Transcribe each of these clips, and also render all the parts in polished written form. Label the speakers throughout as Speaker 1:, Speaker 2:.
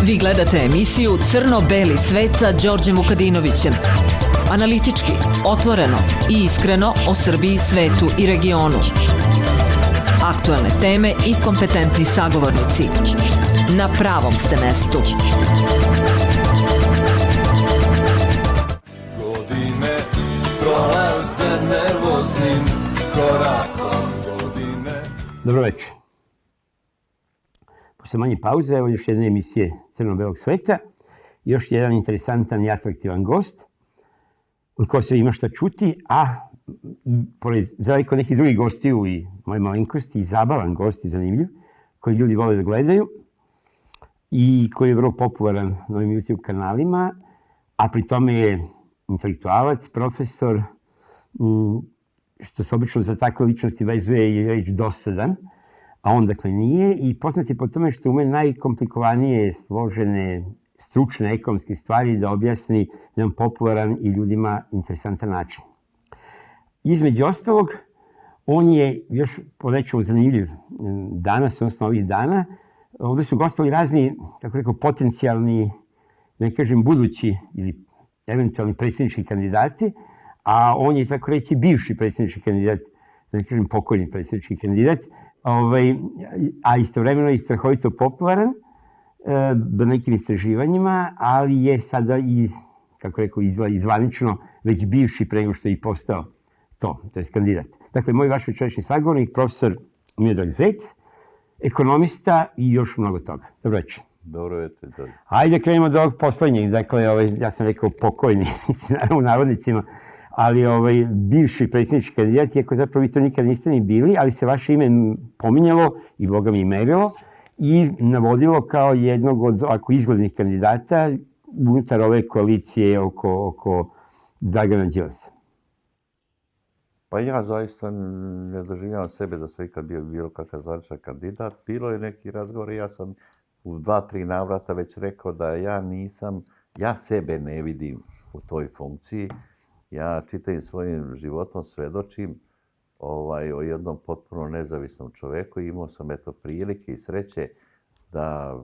Speaker 1: Vi gledate emisiju Crno-beli svet sa Đorđem Vukadinovićem. Analitički, otvoreno i iskreno o Srbiji, svetu i regionu. Aktuelne teme i kompetentni sagovornici. Na pravom ste mestu.
Speaker 2: Godine prolaze nervoznim korakom.
Speaker 3: Dobro večer. Posle manje pauze, evo još jedne emisije Crno-belog sveta. Još jedan interesantan i atraktivan gost od koga se ima šta čuti, a pored zaliko nekih drugih gostiju i moje malenkosti, i zabavan gost i zanimljiv, koji ljudi vole da gledaju i koji je vrlo popularan na ovim YouTube kanalima, a pri tome je intelektualac, profesor, što se obično za takve ličnosti vezuje i reč dosadan, a on dakle nije, i poznat je po tome što ume najkomplikovanije, složene, stručne, ekonomske stvari da objasni na jedan popularan i ljudima interesantan način. Između ostalog, on je još po nečemu zanimljiv danas, odnosno ovih dana. Ovdje su gostovali razni, kako rekao, potencijalni, ne kažem budući ili eventualni predsjednički kandidati, a on je, tako reći, bivši predsjednički kandidat, da ne kažem pokojni predsjednički kandidat, a istovremeno i strahovito popularan do nekim istraživanjima, ali je sada i, kako rekao, izvanično već bivši pre nego što je i postao to je kandidat. Dakle, moj vaš večerašnji sagovornik, profesor Miodrag Zec, ekonomista i još mnogo toga. Dobro večer.
Speaker 4: Dobro večer.
Speaker 3: Hajde krenemo od ovog poslednjeg. Dakle, ja sam rekao pokojni, naravno u navodnicima, ali bivši predsjednički kandidat, iako zapravo vi to nikad niste ni bili, ali se vaše ime pominjalo i boga mi merilo i navodilo kao jednog od ovako izglednih kandidata unutar ove koalicije oko Dragana Đilasa.
Speaker 4: Pa ja zaista ne doživljavam sebe da sam ikad bio bilo kakav zvaničan kandidat. Bilo je neki razgovor i ja sam u 2-3 navrata već rekao da ja sebe ne vidim u toj funkciji. Ja čitavim svojim životom svedočim o jednom potpuno nezavisnom čoveku. Imao sam prilike i sreće da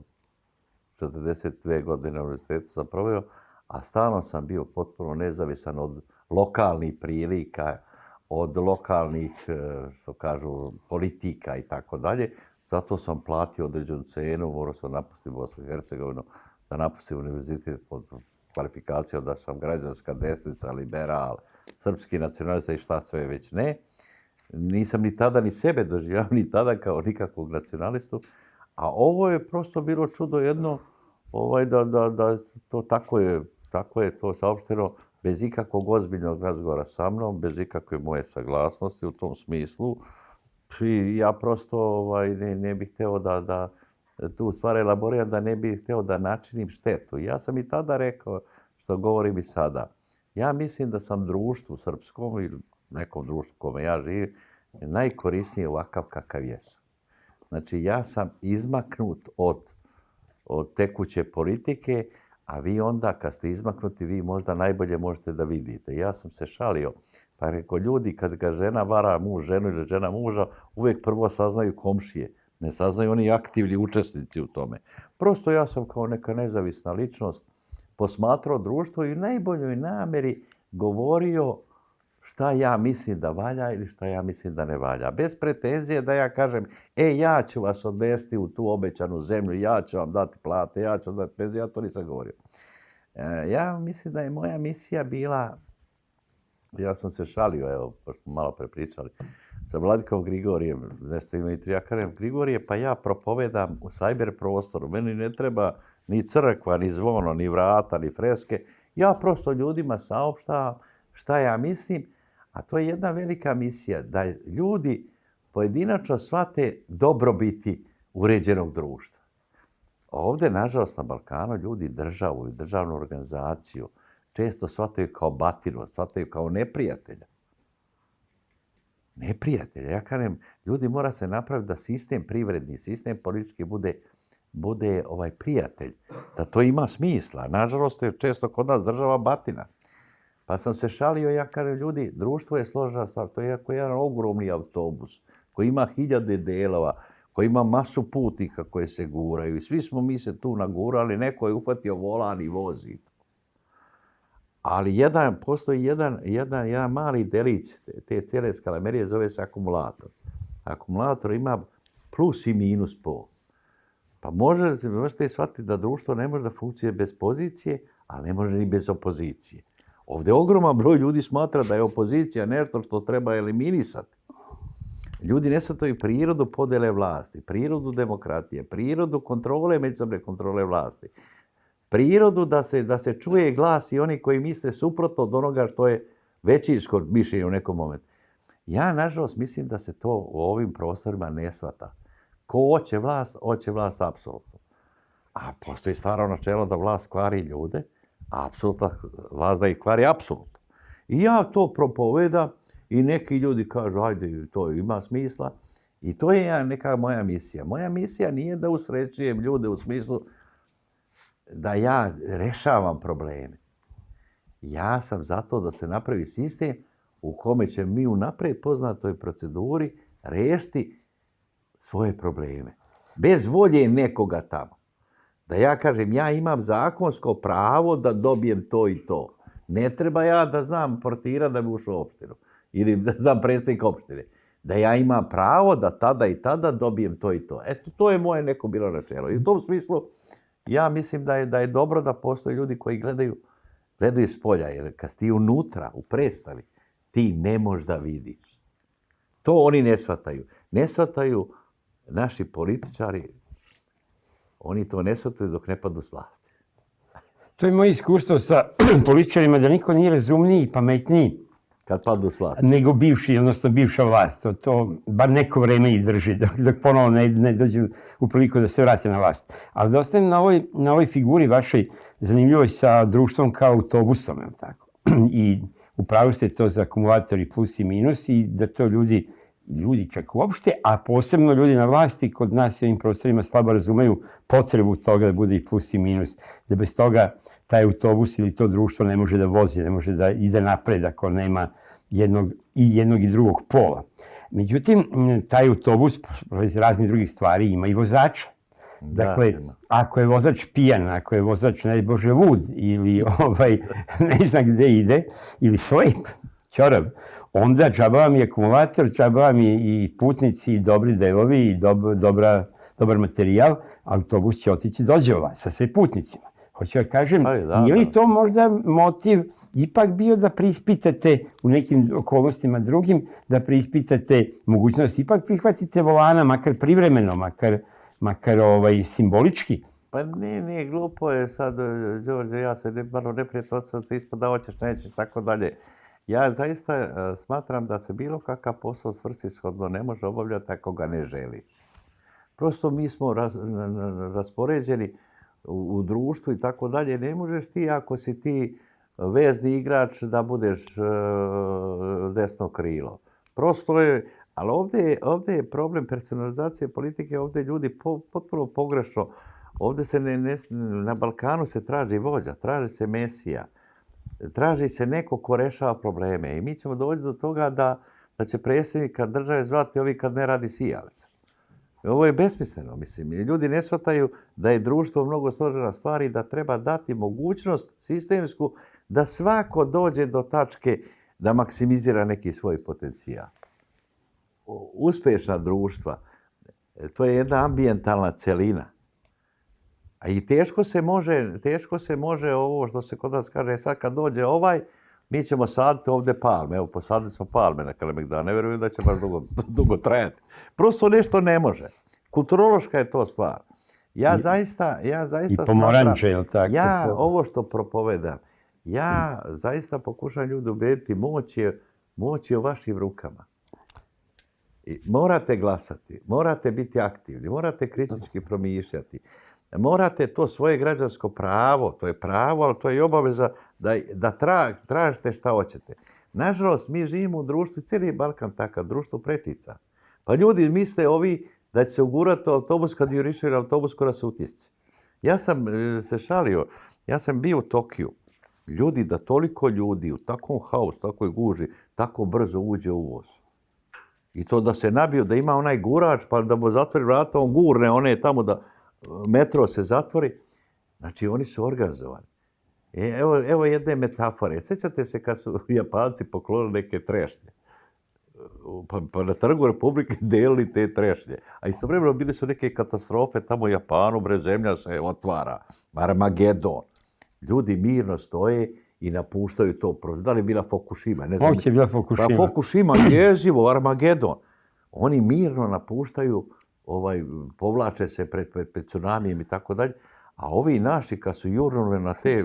Speaker 4: 42 godine na univerzitetu sam proveo, a stalno sam bio potpuno nezavisan od lokalnih prilika, od lokalnih, što kažu, politika i tako dalje. Zato sam platio određenu cenu, morao sam napustiti Bosnu i Hercegovinu, da napustim univerzitet pod kvalifikacijom da sam građanska desnica, liberal, srpski nacionalista i šta sve već ne. Nisam ni tada ni sebe doživljavao, ni tada kao nikakvog nacionalistu. A ovo je prosto bilo čudo jedno, da to tako je to saopšteno, bez ikakvog ozbiljnog razgovora sa mnom, bez ikakve moje saglasnosti u tom smislu. I ja prosto ne bih hteo da tu stvar elaboriram, da ne bih hteo da načinim štetu. Ja sam i tada rekao, što govorim i sada. Ja mislim da sam društvu srpskom ili nekom društvu kome ja živim najkorisniji ovakav kakav jesam. Znači, ja sam izmaknut od tekuće politike, a vi onda, kad ste izmaknuti, vi možda najbolje možete da vidite. Ja sam se šalio, pa rekao, ljudi, kad ga žena vara muž ženu ili žena muža, uvijek prvo saznaju komšije. Ne saznaju oni aktivni učesnici u tome. Prosto ja sam kao neka nezavisna ličnost posmatrao društvo i u najboljoj nameri govorio šta ja mislim da valja ili šta ja mislim da ne valja. Bez pretenzije da ja kažem, ja ću vas odvesti u tu obećanu zemlju, ja ću vam dati plate, ja ću vam dati penzije, ja to nisam govorio. Ja mislim da je moja misija bila, ja sam se šalio, evo, pošto smo malo prepričali, sa Vladikom Grigorijem, nešto ima i ja kažem, Grigorije, pa ja propovedam u sajber prostoru, meni ne treba ni crkva, ni zvono, ni vrata, ni freske, ja prosto ljudima saopštavam šta ja mislim, a to je jedna velika misija, da ljudi pojedinačno shvate dobrobiti uređenog društva. Ovdje, nažalost, na Balkanu ljudi državu i državnu organizaciju često shvataju kao batinu, shvataju kao neprijatelja. Neprijatelja. Ja kažem, ljudi mora se napraviti da sistem privredni, sistem politički bude prijatelj, da to ima smisla. Nažalost, je često kod nas država batina. Pa sam se šalio, ja kažem, ljudi, društvo je složena stvar, to je jedan ogromni autobus koji ima 1000 delova, koji ima masu putnika koje se guraju i svi smo mi se tu nagurali, neko je uhvatio volan i vozi. Ali postoji jedan mali delić te cijele skalamerije, zove se akumulator. Akumulator ima plus i minus pol. Pa možete shvatiti da društvo ne može da funkcionira bez pozicije, ali ne može ni bez opozicije. Ovdje ogroman broj ljudi smatra da je opozicija nešto što treba eliminisati. Ljudi ne shvataju prirodu podele vlasti, prirodu demokratije, prirodu kontrole, međusobne kontrole vlasti. Prirodu da se čuje glas i oni koji misle suprotno od onoga što je većinsko mišljenje u nekom momentu. Ja, nažalost, mislim da se to u ovim prostorima ne shvata. Ko hoće vlast apsolutno. A postoji staro načelo da vlast kvari ljude, a apsolutna vlast da ih kvari apsolutno. I ja to propovedam i neki ljudi kažu, ajde, to ima smisla. I to je neka moja misija. Moja misija nije da usrećujem ljude u smislu da ja rešavam probleme. Ja sam zato da se napravi sistem u kome će mi u napred poznatoj proceduri rešiti svoje probleme. Bez volje nekoga tamo. Da ja kažem, ja imam zakonsko pravo da dobijem to i to. Ne treba ja da znam portira da bi ušao u opštinu. Ili da znam predsjednika opštine. Da ja imam pravo da tada i tada dobijem to i to. Eto, to je moje neko bilo načelo. I u tom smislu, ja mislim da je dobro da postoje ljudi koji gledaju s polja. Jer kad si ti unutra, u predstavi, ti ne možeš da vidiš. To oni ne shvataju. Ne shvataju naši političari. Oni to ne shvataju dok ne padnu s vlasti.
Speaker 3: To je moje iskustvo sa političarima da niko nije razumniji i pametniji
Speaker 4: kad padnu s vlasti.
Speaker 3: Nego bivša vlast. To bar neko vreme i drži dok ponovo ne dođu u priliku da se vrate na vlast. Ali da ostanem na ovoj figuri vašoj zanimljivoj sa društvom kao autobusom. Tako? I upravo ste to za akumulatori plus i minus i da to ljudi čak uopšte, a posebno ljudi na vlasti kod nas i ovim prostorima slabo razumeju potrebu toga da bude i plus i minus. Da bez toga taj autobus ili to društvo ne može da vozi, ne može da ide napred ako nema jednog i drugog pola. Međutim, taj autobus, iz raznih drugih stvari, ima i vozača. Dakle, ako je vozač pijan, ako je vozač, ne Bože, lud ili ne zna gde ide, ili slep, ćorav, onda džaba vam je akumulator, džaba vam je i putnici, i dobri devovi, i dobar materijal, autobus će otići dođe sa sve putnicima. Hoću da kažem, nije li to možda motiv ipak bio da preispitate u nekim okolnostima drugim, da preispitate mogućnost, ipak prihvatite volana, makar privremeno, makar simbolički?
Speaker 4: Pa nije, glupo je sad, Đorđe, ja se malo neprijetno se ispod da hoćeš, nećeš, tako dalje. Ja zaista smatram da se bilo kakav posao svrsishodno ne može obavljati ako ga ne želi. Prosto mi smo raspoređeni u društvu i tako dalje. Ne možeš ti, ako si ti vezni igrač, da budeš desno krilo. Prosto je, ali ovdje je problem personalizacije politike, ovdje ljudi potpuno pogrešno. Ovdje se na Balkanu se traži vođa, traži se mesija. Traži se neko ko rešava probleme i mi ćemo doći do toga da će predsjednika države zvati ovi kad ne radi sijalica. Ovo je besmisleno, mislim. Ljudi ne shvataju da je društvo mnogo složena stvar i da treba dati mogućnost sistemsku da svako dođe do tačke da maksimizira neki svoj potencijal. Uspešna društva, to je jedna ambijentalna celina. A i teško se može ovo što se kod nas kaže, sad kad dođe mi ćemo saditi ovdje palme. Evo, posadili smo palme na Kalemegdanu. Ne vjerujem da će baš dugo trajati. Prosto nešto ne može. Kulturološka je to stvar. Ja zaista
Speaker 3: I pomoranče, je li tako?
Speaker 4: Ja ovo što propovedam, ja zaista pokušam ljude ubediti, moć je u vašim rukama. I morate glasati, morate biti aktivni, morate kritički promišljati. Morate to svoje građansko pravo, to je pravo, ali to je i obaveza da tražite šta hoćete. Nažalost, mi živimo u društvu, cijeli Balkan takav, društvo prečica. Pa ljudi misle da će se ugurati autobus kad jurišaju na autobus ko na Sutjesci. Ja sam se šalio, ja sam bio u Tokiju. Ljudi, da toliko ljudi u takvom haosu, takvoj guži, tako brzo uđe u voz. I to da se nabio, da ima onaj gurač, pa da mu zatvori vrata, on gurne one tamo da metro se zatvori. Znači, oni su organizovani. Evo jedne metafore. Sjećate se kad su Japanci poklonili neke trešnje? Pa na Trgu Republike delili te trešnje. A istovremeno bili su neke katastrofe tamo u Japanu, zemlja se otvara. Armagedon. Ljudi mirno stoje i napuštaju to. Da li je bila Fukushima? Ne znam.
Speaker 3: Moguće je bila Fukushima.
Speaker 4: Pa Fukushima, jezivo, Armagedon. Oni mirno napuštaju, povlače se pred tsunamijem i tako dalje. A ovi naši kad su jurnuli na te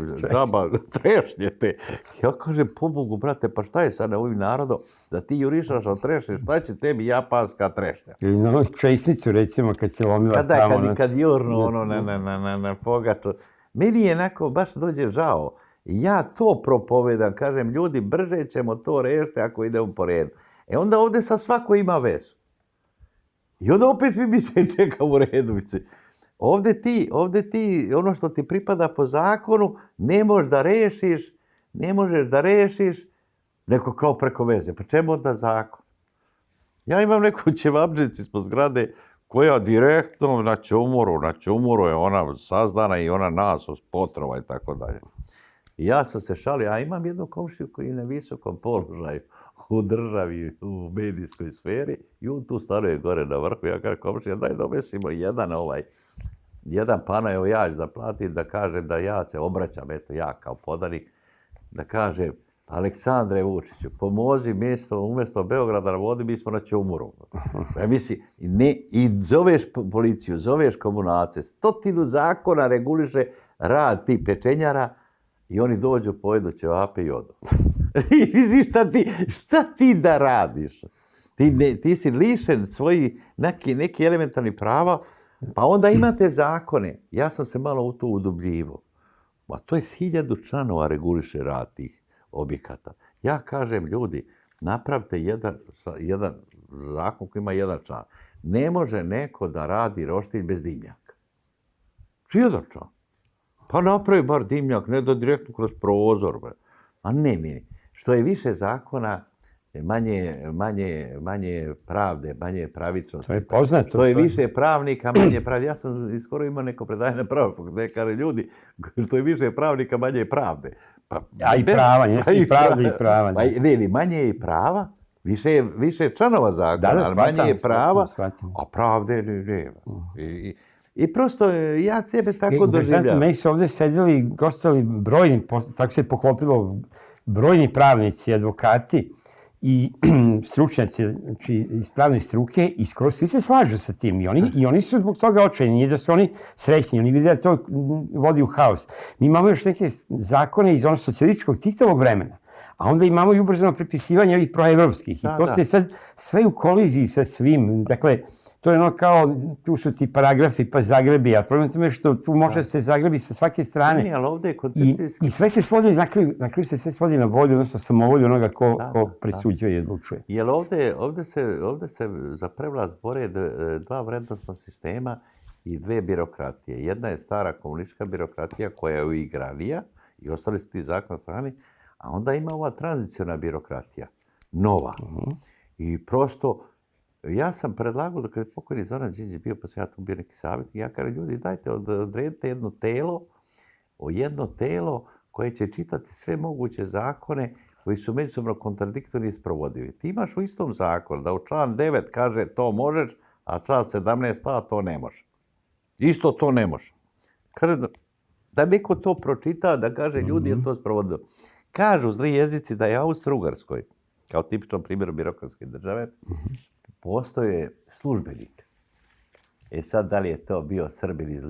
Speaker 4: trešnje te, ja kažem, pobogu, brate, pa šta je sad na ovim narodom da ti jurišaš na trešnje, šta će tebi japanska trešnja?
Speaker 3: Ili na onu česnicu, recimo, kad se lomila tamo.
Speaker 4: Kad jurnu na pogaču. Meni je onako, baš dođe žao. Ja to propovedam, kažem, ljudi, brže ćemo to rešiti ako idemo po redu. Onda ovdje sa svako ima vezu. I onda opet mi se čeka u redu. Ovdje ti, ono što ti pripada po zakonu, ne možeš da rešiš, neko kao preko veze. Pa čemu onda zakon? Ja imam neku ćevabdžicu ispod zgrade koja direktno na Ćumoru je ona sazdana i ona nas potrova i tako dalje. I ja sam se šalio, a imam jednu komšiju koji je na visokom položaju u državi, u medijskoj sferi i on tu stanuje gore na vrhu. Ja kažem, komšija, daj domesimo jedan pana, evo ja ću da platim, da kažem da ja se obraćam, eto ja kao podanik, da kažem, Aleksandre Vučiću, pomozi umjesto Beograda na vodi, mi smo na Ćumuru. I zoveš policiju, zoveš komunalce, 100 zakona reguliše rad tih pečenjara i oni dođu, pojedu ćevape i odu. I misliš, šta ti da radiš? Ti si lišen svojih neki elementarnih prava, pa onda imate zakone. Ja sam se malo u to udubljivo. Ma to je 1000 članova reguliše rad tih objekata. Ja kažem, ljudi, napravite jedan zakon koji ima jedan član. Ne može neko da radi roštilj bez dimnjaka. Jedan član. Pa napravi bar dimnjak, ne da direktno kroz prozor. A ne. Što je više zakona, manje pravde, manje pravičnosti.
Speaker 3: To je poznato.
Speaker 4: Što je više pravnika, manje pravde. Ja sam skoro imao neko predanje na pravu fakultetu, kaže ljudi, što je više pravnika, manje je pravde.
Speaker 3: A i prava, i pravde i prava.
Speaker 4: Ne, manje je i prava, više je članova zakona, ali manje je prava, a pravde nema. I prosto ja sebe tako doživljam.
Speaker 3: Meni su ovdje sedeli, gostovali brojni, tako se poklopilo, brojni pravnici, advokati i stručnjaci, znači iz pravne struke, i skoro svi se slažu sa tim. I oni su zbog toga očajni, nije da su oni srećni, oni vide da to vodi u haos. Mi imamo još neke zakone iz onog socijalističkog Titovog vremena, a onda imamo i ubrzano prepisivanje ovih proevropskih. I to se sad sve u koliziji sa svim. Dakle, to je ono kao, tu su ti paragrafi pa zagrebi, a problem tome što tu može se zagrebi sa svake strane. I sve se svodi, na kraju se sve svodi na volju, odnosno samovolju onoga ko presuđuje i odlučuje.
Speaker 4: Jer ovdje se za prevlast bore 2 vrednostna sistema i 2 birokratije. Jedna je stara komunistička birokratija koja je uigranija i ostali su ti zakon strani, a onda ima ova tranziciona birokratija, nova. I prosto, ja sam predlagao da kada je pokojni Zoran Đinđić bio, pa sam ja tu bio neki savjetnik, ja kažem, ljudi, dajte, odredite jedno telo koje će čitati sve moguće zakone koji su međusobno kontradiktorni i sprovodivi. Ti imaš u istom zakonu da u član 9 kaže to možeš, a član 17a to ne može. Isto to ne može. Kaže da neko to pročita, da kaže ljudi je to sprovodilo. Kažu zli jezici da je Austro-Ugarskoj, kao tipičan primjer birokratske države, postoje službenik. Sad, da li je to bio Srbin iz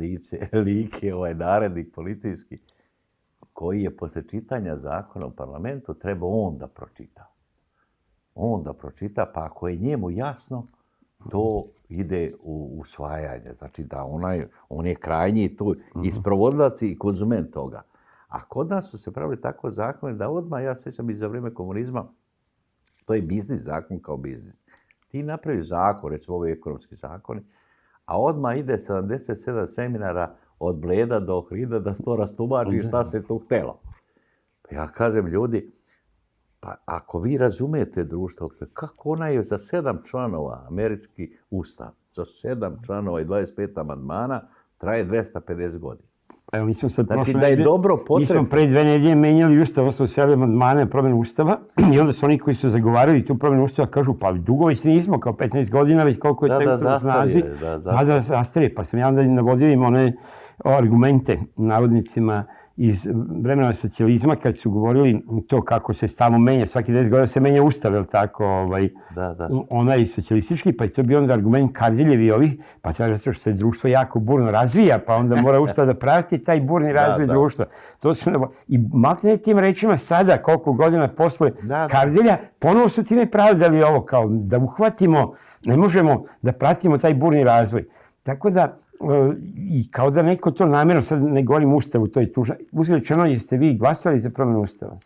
Speaker 4: Like, narednik policijski, koji je posle čitanja zakona u parlamentu trebao on da pročita. On da pročita, pa ako je njemu jasno, to ide u usvajanje. Znači da on je krajnji tu i sprovodilac i konzument toga. A kod nas su se pravili tako zakone da odmah, ja sjećam i za vrijeme komunizma, to je biznis, zakon kao biznis. Ti napraviš zakon, recimo ovi ekonomski zakoni, a odmah ide 77 seminara od Bleda do Ohrida da se to rastumači šta se tu htelo. Ja kažem, ljudi, Pa ako vi razumijete društvo, kako ona je za 7 članova američki ustav, za 7 članova i 25 amandmana, traje 250 godina.
Speaker 3: Evo, mi smo sad
Speaker 4: Znači da je dobro
Speaker 3: Mi
Speaker 4: potrebno.
Speaker 3: smo pre 2 nedelje menjali ustav, smo sve amandmane na promjenu ustava i onda su oni koji su zagovarali tu promjenu ustava kažu pa dugo se nismo kao 15 godina, već koliko je tekst na snazi. Da zastarije. Pa sam ja onda navodio im one argumente, navodnicima, iz vremena socijalizma kad su govorili to kako se stalno menja, svaki 10 godina se menja ustav, je li tako, onaj socijalistički, pa je to bio onda argument Kardeljevi ovih, pa zato što se društvo jako burno razvija, pa onda mora ustav da prati taj burni razvoj društva. To su, i maltene tim rečima sada, koliko godina posle Kardelja, ponovo su time pravdali ovo, kao da uhvatimo, ne možemo da pratimo taj burni razvoj. Tako da, i kao da neko to namjerno, sad ne govorim ustavu, to je tužno. Uzrečeno, jeste vi glasali za promjenu ustava?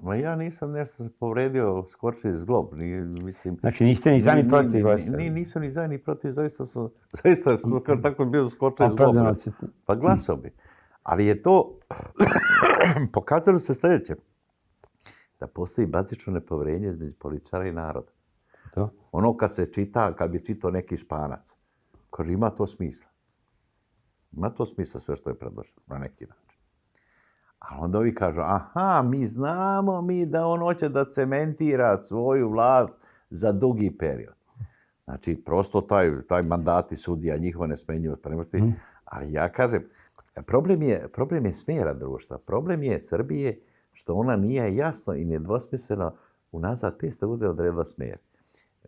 Speaker 4: Ma ja nisam nešto se povredio, skočio iz glob.
Speaker 3: Znači niste ni za ni protiv glasali?
Speaker 4: Nisu ni za ni protiv, zaista su tako bio skočio iz globa. Pa glasao bi. Ali je to, pokazalo se sljedeće, da postoji bazično nepovjerenje između političara i naroda. Ono kad bi čitao neki Španac, kaže, ima to smisla. Ima to smisla sve što je predloženo, na neki način. A onda ovi kažu, aha, mi znamo da on hoće da cementira svoju vlast za dugi period. Znači, prosto taj mandati sudija, njihova nesmenjivost, ali ja kažem, problem je smjera društva. Problem je Srbije što ona nije jasno i nedvosmisleno unazad 500 godina odredila smjer.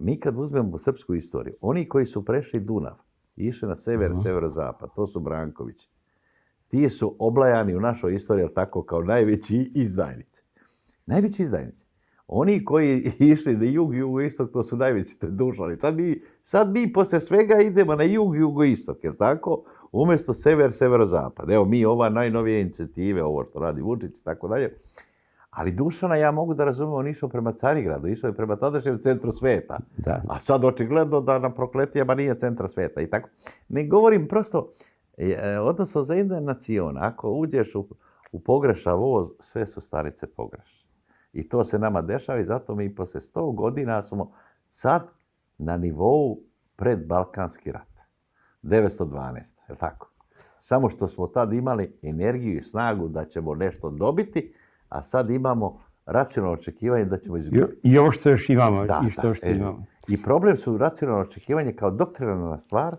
Speaker 4: Mi kad uzmemo srpsku istoriju, oni koji su prešli Dunav, išli na sever, severozapad, to su Brankovići. Ti su oblajani u našoj istoriji tako kao najveći izdajnici. Najveći izdajnici. Oni koji išli na jug, jugoistok, to su najveći dušani. Sad mi posle svega idemo na jug, jugoistok, jel tako? Umjesto sever, severozapad. Evo mi ova najnovije inicijative, ovo što radi Vučić i tako dalje. Ali Dušana ja mogu da razumijem, on išao prema Carigradu, išao je prema tadašnjem centru sveta. A sad očigledno da na Prokletijama nije centra sveta i tako. Ne govorim prosto, odnosno za jedna nacion, ako uđeš u pogrešan voz, sve su starice pogrešne. I to se nama dešava i zato mi posle 100 godina smo sad na nivou pred Balkanski rat. 912, je li tako? Samo što smo tad imali energiju i snagu da ćemo nešto dobiti, a sad imamo racionalno očekivanje da ćemo izgubiti.
Speaker 3: I ovo što još imamo.
Speaker 4: I problem su racionalno očekivanje kao doktrinalna stvar,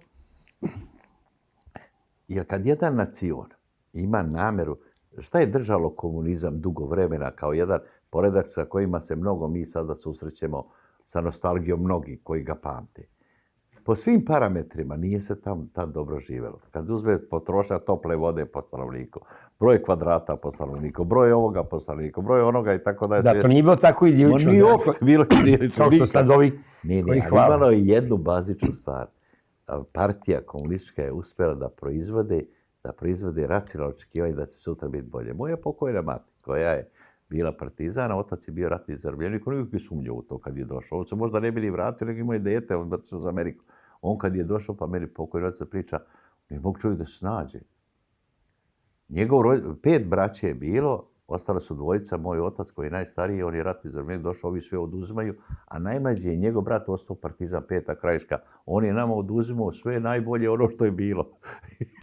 Speaker 4: jer kad jedan nacion ima nameru, šta je držalo komunizam dugo vremena kao jedan poredak sa kojima se mnogo mi sada susrećemo sa nostalgijom mnogi koji ga pamte. Po svim parametrima nije se tam tad dobro živjelo. Kad uzme potrošnja tople vode po stanovniku, broj kvadrata po stanovniku, broj ovoga po stanovniku, broj onoga i tako dalje.
Speaker 3: Da, to nije bilo tako idilično.
Speaker 4: Nije uopšte bilo idilično.
Speaker 3: Kao što sad ovi koji hvala.
Speaker 4: Imalo je jednu bazičnu stvar. Partija komunistička je uspjela da proizvode racionalno očekivanje da će sutra biti bolje. Moja pokojna mati, koja je bila partizana, otac je bio ratni zarobljenik, on uvijek je sumnjao u to kad je došao. On se možda ne bili vratio, nego imao je dete, on otišao za Ameriku. On kad je došao, pa meni pokojni otac priča, ne mogu čovjek da se snađe. 5 braće je bilo, ostale su 2, moj otac koji je najstariji, on je ratni zarobljenik, došao, ovi sve oduzimaju, a najmlađi je njegov brat ostao partizan Peta Krajiška. On je nama oduzimao sve najbolje ono što je bilo.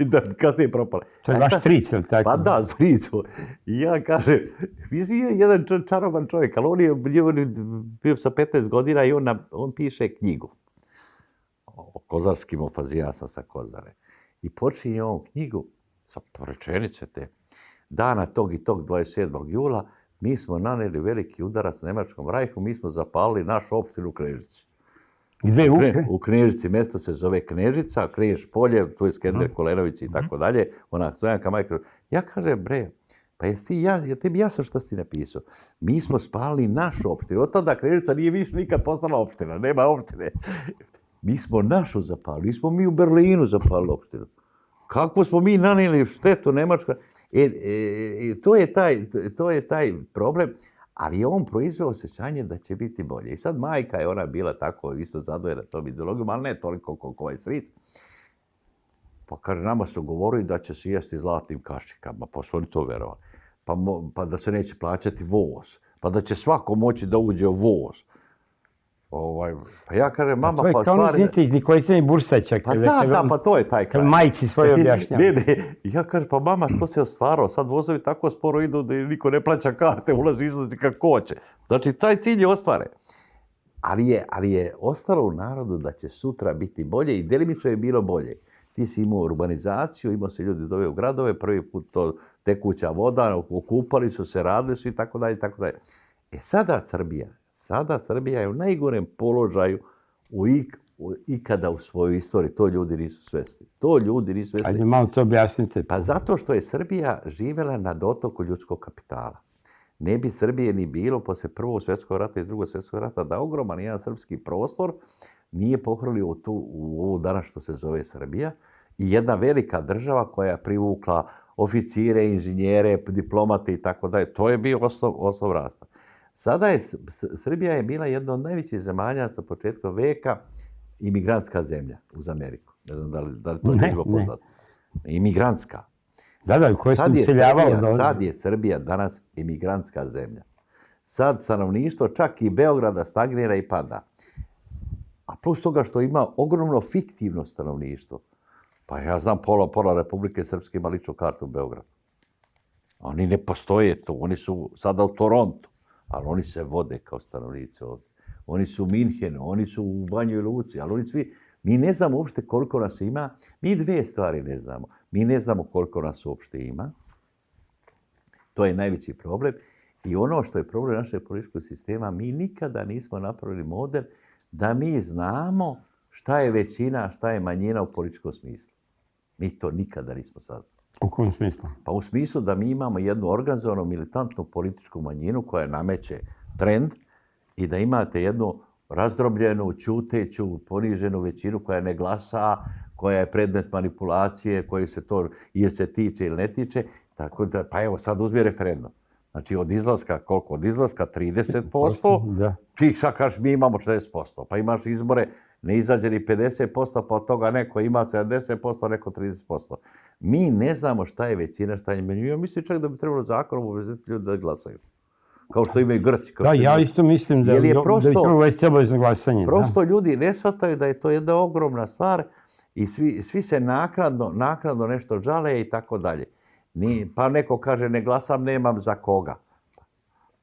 Speaker 4: Da kasnije propale.
Speaker 3: To je vaš stric, ili tako?
Speaker 4: Pa da, stric. I ja kažem, vi je jedan čaroban čovjek, ali on je bio sa 15 godina i on piše knjigu o kozarskim ofazijama sa Kozare. I počinje on knjigu sa rečenice te. Dana tog i tog 27. jula mi smo naneli veliki udarac Nemačkom rajhu, mi smo zapalili našu opštinu u Knežici.
Speaker 3: Gde
Speaker 4: u Knežici, mjesto se zove Knežica, Kriješ polje, tu je Skender Kolenović i tako dalje, ona Stojanka Majka. Ja kažem, bre, pa je tebi jasno što si ti napisao? Mi smo spalili našu opštinu, od tada Knežica nije više nikad postala opština, nema opštine. Mi smo našu zapalili, nismo mi u Berlinu zapalili opštinu. Kako smo mi naneli štetu Nemačka? To je taj problem, ali je on proizveo osjećanje da će biti bolje. I sad majka je ona bila tako isto zadojena tom ideologijom, ali ne toliko koliko ovaj stric. Pa kaže, nama su govorili da će se jesti zlatnim kašikama, pa su oni to verovali. Pa da se neće plaćati voz, pa da će svako moći da uđe u voz. Pa ja kažem, mama,
Speaker 3: To je
Speaker 4: pa
Speaker 3: kao ono, znate, iz Nikolice Bursaća.
Speaker 4: Pa pa to je taj kraj.
Speaker 3: Kad majci svoje objašnjava.
Speaker 4: Ja kažem, pa mama, to se ostvarilo, sad vozovi tako sporo idu da niko ne plaća karte, ulazi i izlazi kako hoće. Znači, taj cilj je ostvaren. Ali je ostalo u narodu da će sutra biti bolje i delimično je bilo bolje. Ti si imao urbanizaciju, imao se ljudi doveo u gradove, prvi put to tekuća voda, okupali su se, radili su i tako dalje, i tako dalje. Sada Srbija je u najgorem položaju ikada u svojoj istoriji. To ljudi nisu svesni.
Speaker 3: Ajde, malo to objasnite.
Speaker 4: Pa zato što je Srbija živjela na dotoku ljudskog kapitala. Ne bi Srbije ni bilo posle Prvog svjetskog rata i Drugog svjetskog rata da ogroman jedan srpski prostor nije pohrlio u ovu danas što se zove Srbija i jedna velika država koja je privukla oficire, inženjere, diplomate i tako dalje. To je bio osnov rasta. Sada je Srbija je bila jedna od najvećih zemalja sa početkom veka imigrantska zemlja uz Ameriku. Ne znam da li to je bilo poznato. Imigrantska.
Speaker 3: Da, koje sam useljavao.
Speaker 4: Sad je Srbija danas imigrantska zemlja. Sad stanovništvo čak i Beograda stagnira i pada. A plus toga što ima ogromno fiktivno stanovništvo. Pa ja znam pola Republike Srpske ima ličnu kartu u Beogradu. Oni ne postoje tu. Oni su sada u Torontu. Ali oni se vode kao stanovnici ovdje. Oni su u Minhenu, oni su u Banjoj Luci, ali oni svi... Mi ne znamo uopšte koliko nas ima. Mi dve stvari ne znamo. Mi ne znamo koliko nas uopšte ima. To je najveći problem. I ono što je problem našeg političkog sistema, mi nikada nismo napravili model da mi znamo šta je većina, a šta je manjina u političkom smislu. Mi to nikada nismo saznali.
Speaker 3: U kom smislu?
Speaker 4: Pa u smislu da mi imamo jednu organizovanu militantnu političku manjinu koja nameće trend i da imate jednu razdrobljenu, ćuteću, poniženu većinu koja ne glasa, koja je predmet manipulacije, koji se to ili se tiče ili ne tiče. Tako da, pa evo sad uzmi referendum. Znači od izlaska, koliko? Od izlaska 30%,
Speaker 3: da.
Speaker 4: Ti sad kažeš mi imamo 40%, pa imaš izbore, ne izađe ni 50%, pa od toga neko ima 70%, neko 30%. Mi ne znamo šta je većina, šta je manjina. Ja mislim čak da bi trebalo zakonom obvezati ljudi da glasaju. Kao što imaju Grci.
Speaker 3: Da, ja isto mislim da bi trebalo uvesti obavezno glasanje.
Speaker 4: Prosto ljudi ne shvataju da je to jedna ogromna stvar i svi se naknadno nešto žale i tako dalje. Pa neko kaže ne glasam, nemam za koga.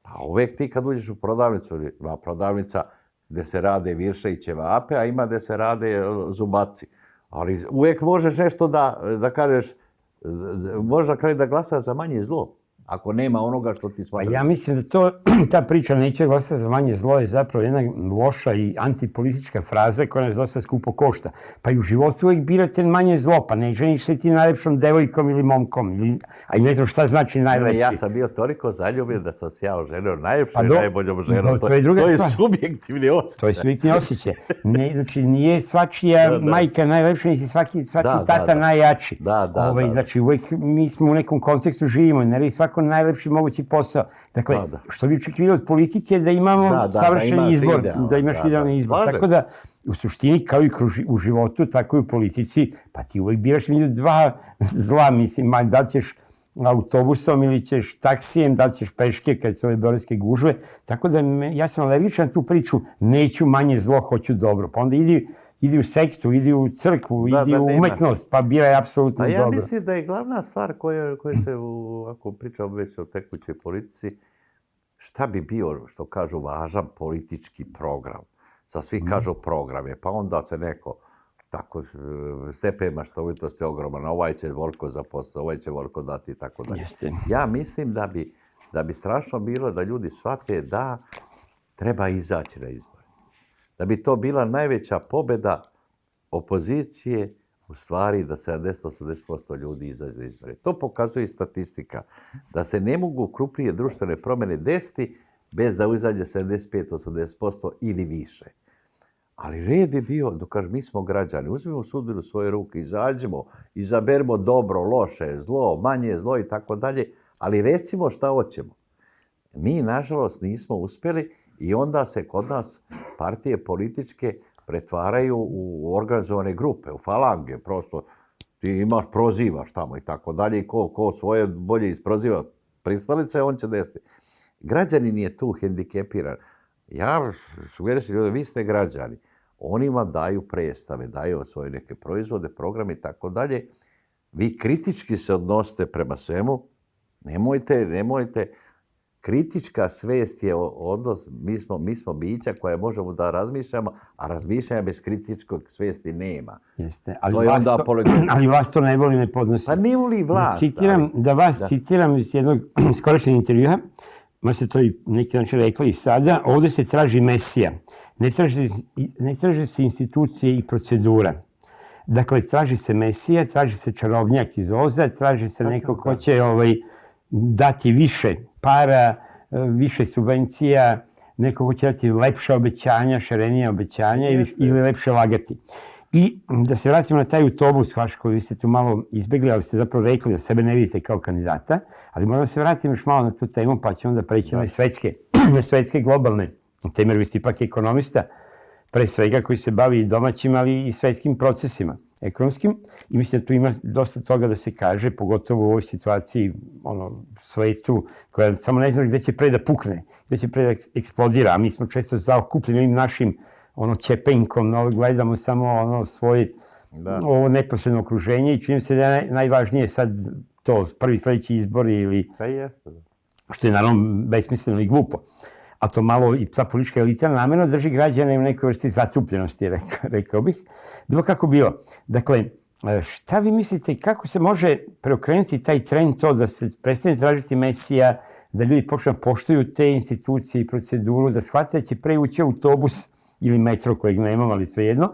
Speaker 4: Pa uvek ti kad uđeš u prodavnicu, ima prodavnica gde se rade virše i ćevape, a ima gde se rade zubaci. Ali uvek možeš nešto da kažeš, možeš na kraju da glasaš za manje zlo. Ako nema onoga što ti smatraš.
Speaker 3: Pa ja mislim da ta priča neće glasati za manje zlo je zapravo jedna loša i antipolitička fraza koja nas dosta skupo košta. Pa i u životu uvijek birate manje zlo, pa ne ženiš se ti najlepšom devojkom ili momkom. A i ne znam šta znači najlepši.
Speaker 4: Ja sam bio toliko zaljubljen da sam se ja oženio najlepšom i najboljom ženom.
Speaker 3: To je druga stvar.
Speaker 4: To je subjektivni osjećaj.
Speaker 3: To je subjektivni osjećaj. Znači nije svačija majka najlepša, niti svaki tata najjači. Znači uvijek mi smo u nekom kontekstu živimo, ne svako najlepši mogući posao. Dakle, što bi očekivali od politike da imamo savršen izbor, da imaš idealni izbor. Tako da, u suštini, kao i u životu, tako i u politici, pa ti uvijek biraš među dva zla, mislim, da li ćeš autobusom ili ćeš taksijem, da li ćeš peške kad su ove beogradske gužve. Tako da, ja sam alergičan tu priču, neću manje zlo, hoću dobro. Pa onda idi u sekstu, idi u crkvu, idi u umetnost, pa biraj apsolutno dobro.
Speaker 4: Ja mislim da je glavna stvar koja se, ako pričam već o tekućoj politici, šta bi bio, što kažu, važan politički program. Sa svi kažu programe, pa onda se neko tako stepen maštovitosti ogroman, ovaj će voliko zaposliti, ovaj će voliko dati i tako dalje. Ja mislim da bi strašno bilo da ljudi shvate da treba izaći na izbore. Da bi to bila najveća pobjeda opozicije, u stvari da 70-80% ljudi izađe na izbore. To pokazuje statistika. Da se ne mogu krupnije društvene promjene desiti bez da izađe 75-80% ili više. Ali red bi bio, dokaž mi smo građani, uzmimo sudbinu u svoje ruke, izađemo, izaberemo dobro, loše, zlo, manje zlo i tako dalje, ali recimo šta hoćemo. Mi, nažalost, nismo uspjeli i onda se kod nas partije političke pretvaraju u organizovane grupe, u falange, prosto ti imaš, prozivaš tamo i tako dalje i ko svoje bolje isproziva pristalice, on će desiti. Građanin je tu hendikepiran. Ja sugerišem ljudi, vi ste građani. Oni vam daju predstave, daju svoje neke proizvode, programe i tako dalje. Vi kritički se odnosite prema svemu. Nemojte. Kritička svest je odnos, mi smo bića koje možemo da razmišljamo, a razmišljanja bez kritičkog svesti nema.
Speaker 3: Jeste,
Speaker 4: Ali
Speaker 3: vas to ne voli, ne podnosi.
Speaker 4: Pa ne voli vlast.
Speaker 3: Citiram iz jednog skorašnjeg intervjua, ma se to i neki način rekli i sada, ovdje se traži Mesija. Ne traže se institucije i procedura. Dakle, traži se Mesija, traži se čarobnjak iz Oza, traži se neko ko će dati više para, više subvencija, neko ko će dati lepša obećanja, šarenija obećanja ili lepše lagati. I da se vratimo na taj autobus vaš koji vi ste tu malo izbjegli, ali ste zapravo rekli da sebe ne vidite kao kandidata, ali moramo se vratiti još malo na tu temu, pa ćemo onda preći na svetske globalne teme, jer vi ste ipak ekonomista, pre svega koji se bavi i domaćim, ali i svetskim procesima ekonomskim. I mislim da tu ima dosta toga da se kaže, pogotovo u ovoj situaciji, svetu, koja samo ne zna gde će pre da pukne, gde će pre da eksplodira, a mi smo često zaokupljeni ovim našim ćepenkom, gledamo samo svoje ovo neposredno okruženje i čini se da je najvažnije sad to, prvi sledeći izbori ili...
Speaker 4: Pa jeste.
Speaker 3: Što je naravno besmisleno i glupo. A to malo i ta politička elita namjerno drži građane u nekoj vrsti zatupljenosti, rekao bih. Bilo kako bilo. Dakle, šta vi mislite, kako se može preokrenuti taj trend to da se prestane tražiti Mesija, da ljudi počnu da poštuju te institucije i proceduru, da shvate da će pre ući autobus ili metro kojeg nemam, ali svejedno,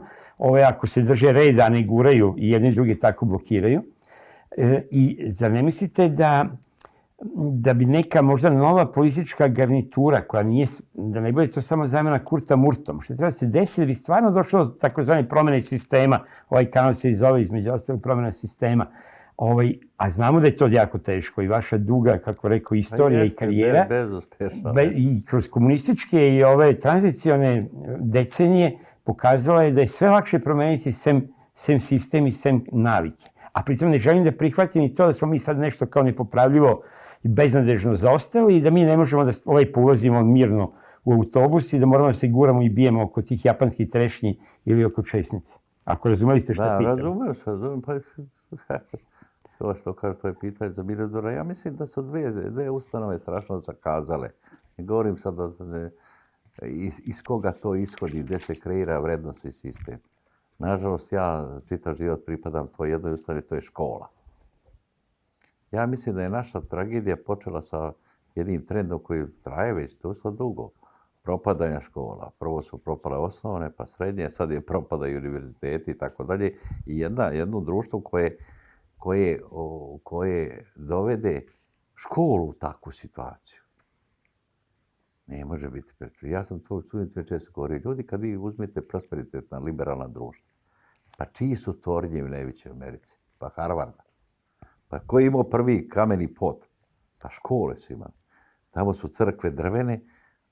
Speaker 3: ako se drže reda, a ne guraju i jedni i drugi tako blokiraju. I zar ne mislite da bi neka možda nova politička garnitura, koja nije, da ne bude to samo zamena Kurta Murtom, što treba se desiti da bi stvarno došlo do takozvane promene sistema, ovaj kanal se i zove između ostalog promena sistema, a znamo da je to jako teško i vaša duga, kako rekao, istorija i karijera, i kroz komunističke i ove tranzicione decenije pokazala je da je sve lakše promeniti sem sistem i sem navike. A pritom ne želim da prihvatim i to da smo mi sad nešto kao nepopravljivo i beznadežno zaostali i da mi ne možemo da lepo ulazimo mirno u autobus i da moramo da se guramo i bijemo oko tih japanskih trešnji ili oko česnice. Ako razumeli ste šta pitam.
Speaker 4: Da, razumem. Pa to što kaže, to je pitanje za Milodora. Ja mislim da su dve ustanove strašno zakazale. Ne govorim sad iz koga to ishodi, gde se kreira vrednostni sistem. Nažalost, ja čitav život pripadam toj jednoj ustanovi, to je škola. Ja mislim da je naša tragedija počela sa jednim trendom koji traje već dosta dugo. Propadanja škola. Prvo su propale osnovne, pa srednje, sad je propadaju univerziteti i tako dalje. I jedno društvo koje dovede školu u takvu situaciju. Ne može biti prečo. Ja sam to često govorio. Ljudi, kad vi uzmete prosperitetna liberalna društva, pa čiji su tornjevi najveći u Americi? Pa Harvarda. Pa ko je imao prvi kameni pod? Pa škole su imali. Tamo su crkve drvene,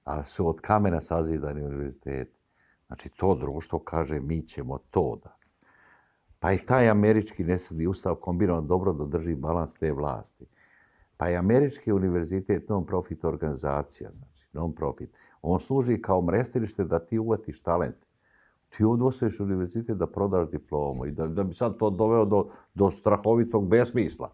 Speaker 4: ali su od kamena sazidani univerziteti. Znači, to društvo kaže, mi ćemo to da. Pa i taj američki nesredni ustav kombinovan dobro da drži balans te vlasti. Pa je američki univerzitet non-profit organizacija, znači non-profit. On služi kao mrestilište da ti uvatiš talent. Ti odvostaviš univerzitet da prodaš diplomu i da bi sad to doveo do strahovitog besmisla.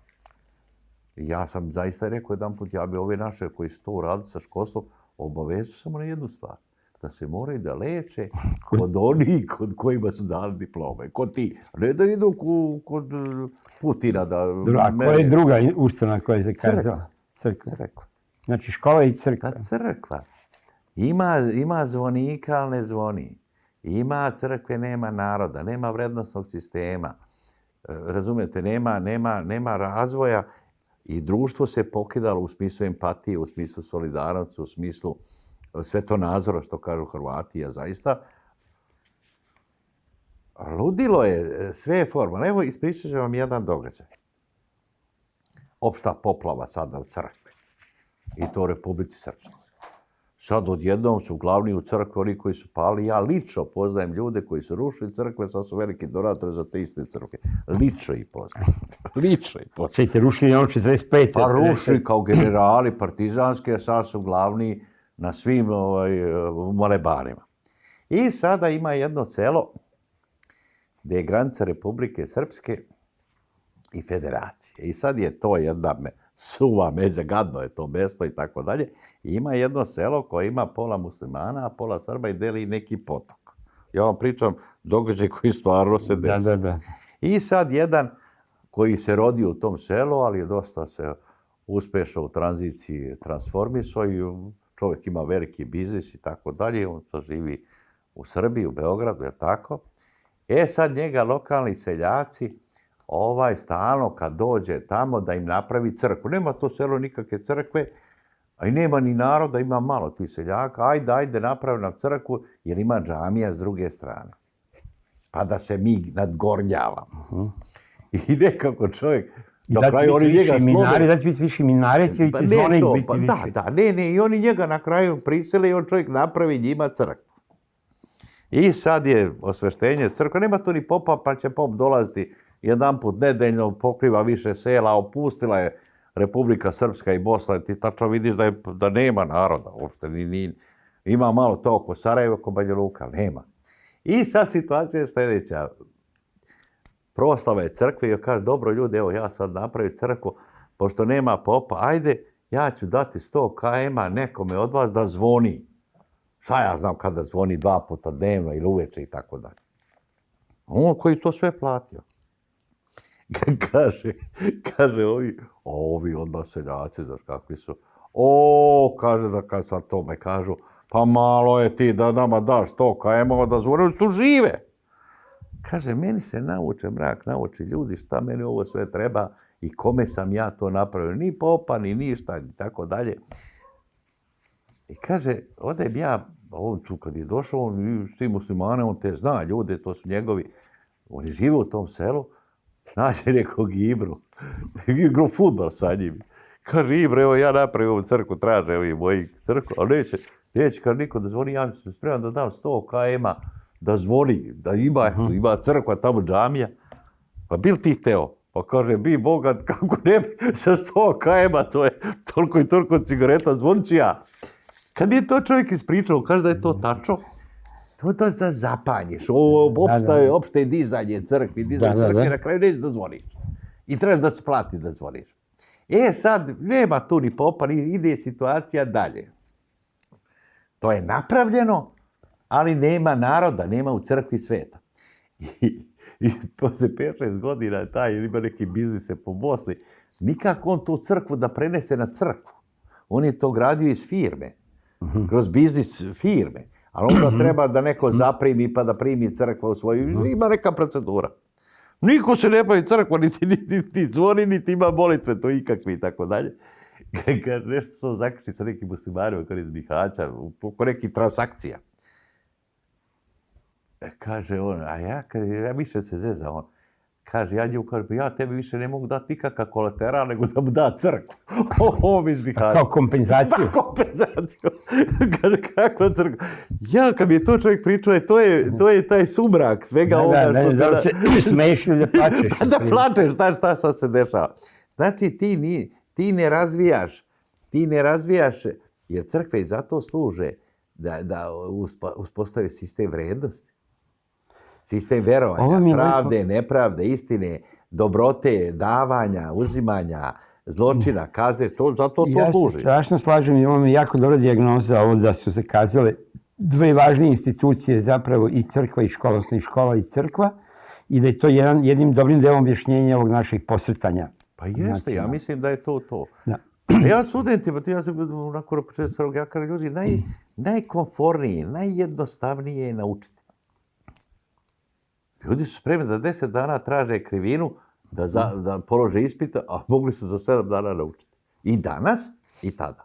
Speaker 4: Ja sam zaista rekao jedan put, ja bi ove naše koji su to uradili sa školstvom obavezu samo na jednu stvar. Da se moraju da leče kod onih kod kojima su dali diplome. Kod ti. Ne da idu kod Putina.
Speaker 3: A koja je druga ustanova koja je zakazala?
Speaker 4: Crkva.
Speaker 3: Znači škola i crkva.
Speaker 4: Pa crkva. Ima zvonika, ali ne zvoni. Ima crkve, nema naroda, nema vrednostnog sistema. Razumijete, nema razvoja i društvo se pokidalo u smislu empatije, u smislu solidarnosti, u smislu svetonazora, što kažu Hrvati, ja zaista. Ludilo je, sve je formalno. Evo, ispričat ću vam jedan događaj. Opšta poplava sada u crkvi. I to u Republici Srpskoj. Sad odjednom su glavni u crkvi oni koji su pali. Ja lično poznajem ljude koji su rušili crkve, sad su veliki donatori za te iste crkve. Lično ih poznajem. Lično ih poznajem.
Speaker 3: Sve se rušili ono 45.
Speaker 4: Pa rušili kao generali partizanski, a sad su glavni na svim molebanima. I sada ima jedno selo gdje je granica Republike Srpske i Federacije. I sad je to jedna suva međa, gadno je to mjesto i tako dalje. I ima jedno selo koje ima pola muslimana, a pola Srba i deli neki potok. Ja vam pričam događaj koji stvarno se desio.
Speaker 3: Da.
Speaker 4: I sad jedan koji se rodio u tom selu, ali je dosta se uspješno u tranziciji transformisao i čovjek ima veliki biznis i tako dalje. On to živi u Srbiji, u Beogradu, je tako? Sad njega lokalni seljaci stalno kad dođe tamo da im napravi crkvu. Nema to selo nikakve crkve, a i nema ni naroda, ima malo tih seljaka. Ajde, napravi nam crkvu, jer ima džamija s druge strane. Pa da se mi nadgornjavamo. I nekako čovjek...
Speaker 3: Da će biti više minari, da će biti više minareci ili će zvone ih biti više.
Speaker 4: Ne, i oni njega na kraju prisile i on čovjek napravi njima crkvu. I sad je osveštenje crkva, nema tu ni popa, pa će pop dolaziti jedanput nedeljno, pokriva više sela, opustila je Republika Srpska i Bosna, ti tačno vidiš da nema naroda, uopšte ima malo to oko Sarajeva, oko Banja Luka, nema. I sad situacija je sljedeća. Proslava je crkve i kaže, dobro ljudi, evo ja sad napravim crkvu, pošto nema popa, ajde, ja ću dati 100 km-a nekome od vas da zvoni. Šta ja znam kada zvoni 2 puta dnevno ili uveče i tako dalje. On koji to sve platio. Kaže ovi odmah seljaci, znaš kakvi su. Kaže da kad sad tome kažu, pa malo je ti da nama daš 100 km-a da zvoni, oni tu žive. Kaže, meni se nauči ljudi šta meni ovo sve treba i kome sam ja to napravio. Ni popa, ni ništa, ni tako dalje. I kaže, odem ja, kad je došao, on s tim muslimanom, on te zna ljude, to su njegovi, oni žive u tom selu, nađe nekog Ibru, igru fudbal sa njim. Kaže, Ibro, evo ja napravim ovu crkvu, traže ovi moji crkvu, ali neće kad niko da zvoni, ja sam spreman da dam 100 km da zvoni, da ima crkva tamo džamija. Pa bil ti hteo? Pa kaže, bi bogat, kako ne bi sa 100 km, to je toliko i toliko cigareta, zvonit ću ja. Kad mi je to čovjek ispričao, kaže da je to tačno, to zapanješ. Opšte dizanje crkvi, na kraju neće da zvoniš. I trebaš da se plati da zvoniš. Sad, nema tu ni popa, ide situacija dalje. To je napravljeno, ali nema naroda, nema u crkvi sveta. I posle 5-6 godina taj ima neki biznise po Bosni, nikako on tu crkvu da prenese na crkvu. On je to gradio iz firme, kroz biznis firme. Ali onda treba da neko zaprimi pa da primi crkva u svoju, ima neka procedura. Niko se ne bavi crkva, niti zvoni, niti ima molitve, to ikakvi i tako dalje. Kaže, nešto su zaključili sa nekim muslimanima, kao iz Bihaća, oko nekih transakcija. Kaže on, ja više se zeza on. Kaže, ja tebi više ne mogu dati nikakav kolateral, nego da mu da crkvu. Ovo iz Bihaća.
Speaker 3: Kao kompenzaciju?
Speaker 4: Da, kompenzaciju. Kaže, kakva crkva? Ja, kad mi je to čovjek pričao, to je taj sumrak svega ovoga.
Speaker 3: Da se smeješ ili da plačeš?
Speaker 4: Da plačeš, šta sad se dešava. Znači, ti ne razvijaš, jer crkve i zato služe da uspostavi sistem vrednosti. Sistem verovanja, pravde, nepravde, istine, dobrote, davanja, uzimanja, zločina, kazne, zato to služi.
Speaker 3: Ja se strašno slažem, imamo jako dobra dijagnoza ovo da su se kazale dve važne institucije, zapravo i crkva i škola, odnosno i škola i crkva, i da je to jednim dobrim delom objašnjenja ovog našeg posretanja.
Speaker 4: Pa jeste, ja mislim da je to.
Speaker 3: Da.
Speaker 4: Ja studentima, ja sam onako na početku, ja kažem ljudi, najkonfornije, najjednostavnije je naučiti. Ljudi su spremni da 10 dana traže krivinu, da polože ispita, a mogli su za 7 dana naučiti. I danas, i tada.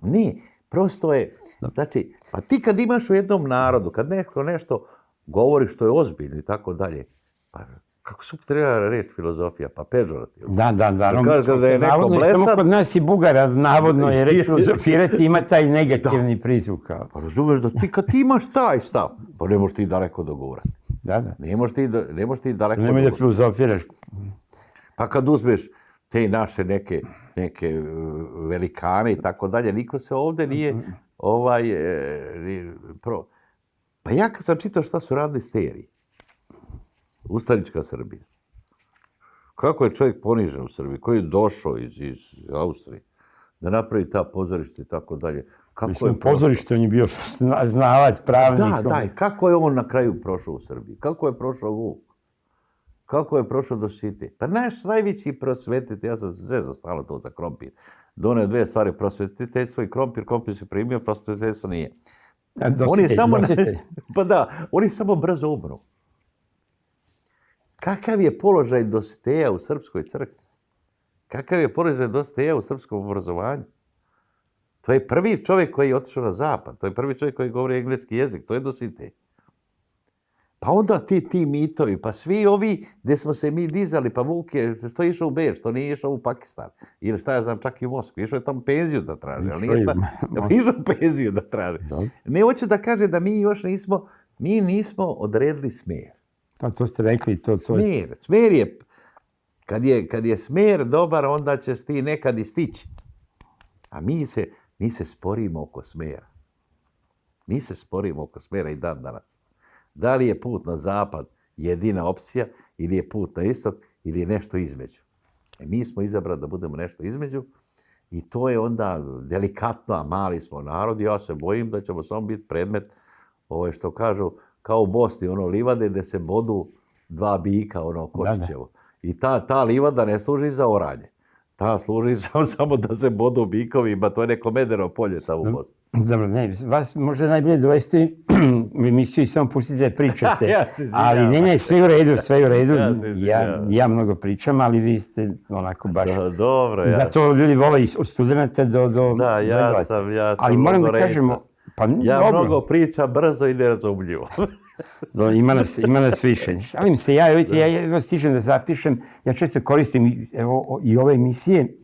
Speaker 4: Nije, prosto je, znači, pa ti kad imaš u jednom narodu, kad neko nešto govori što je ozbiljno i tako dalje, pa kako se upotrebljava reč filozofija, pa pežorativno.
Speaker 3: Da.
Speaker 4: Kaže da je neko
Speaker 3: Navodno,
Speaker 4: blesav.
Speaker 3: samo kod nas i Bugara, navodno je reč filozofirati, ima taj negativni prizvuk. Kao.
Speaker 4: Pa razumeš da kad ti imaš taj stav, pa ne možeš ti daleko dogurati.
Speaker 3: Da.
Speaker 4: Ne možeš ti daleko
Speaker 3: Nemoj da
Speaker 4: dogurati.
Speaker 3: filozofiraš.
Speaker 4: Pa kad uzmeš te naše neke velikane i tako dalje, niko se ovde nije Pa ja kad sam čitao šta su radili Steri, ustanička Srbija, kako je čovjek ponižen u Srbiji, koji je došao iz Austrije, da napravi ta pozorište i tako dalje.
Speaker 3: Mislim, pozorište, on je bio znalac, pravnik.
Speaker 4: Da, kako je on na kraju prošao u Srbiji? Kako je prošao Vuk? Kako je prošao do Site? Pa naš najveći prosvetitelj, ja sam zezao stalno to za krompir, doneo dve stvari, prosvetiteljstvo i krompir se primio, prosvetiteljstvo nije. Pa da, oni samo brzo umru. Kakav je položaj Dositeja u srpskoj crkvi? Kakav je položaj Dositeja u srpskom obrazovanju? To je prvi čovjek koji je otišao na zapad, to je prvi čovjek koji govori engleski jezik, to je Dositej. Pa onda ti mitovi, pa svi ovi gdje smo se mi dizali, pa Vuk je, što je išao u Beč, što nije išao u Pakistan. Ili šta ja znam, čak i u Moskvu. Išao je tamo penziju da traži. Išao penziju da traži. Ne hoću da kaže da mi nismo odredili smjer.
Speaker 3: Pa to ste rekli.
Speaker 4: Smjer je, kad je smjer dobar, onda ćeš ti nekad i stići. A mi se sporimo oko smjera. Mi se sporimo oko smjera i dan danas. Da li je put na zapad jedina opcija, ili je put na istok, ili je nešto između. Mi smo izabrali da budemo nešto između i to je onda delikatno, a mali smo narod i ja se bojim da ćemo samo biti predmet, što kažu, kao u Bosni, livade gdje se bodu dva bika, Kočićevo. I ta livada ne služi za oranje. Ta služi samo da se bodu bikovi, ba to je neko medeno polje tamo u Bosni.
Speaker 3: Dobro, ne, vas možda najbolje dovesti u emisiju i samo pustite da pričate. Ali ne, sve u redu. Ja mnogo pričam, ali vi ste onako baš...
Speaker 4: Dobro, ja.
Speaker 3: Zato ljudi vole od studenta do...
Speaker 4: Da, ja sam
Speaker 3: ali moram da kažemo...
Speaker 4: Ja mnogo pričam brzo i nerazumljivo.
Speaker 3: Ima nas više. Šalim se, ja stižem da zapišem, ja često koristim i ove emisije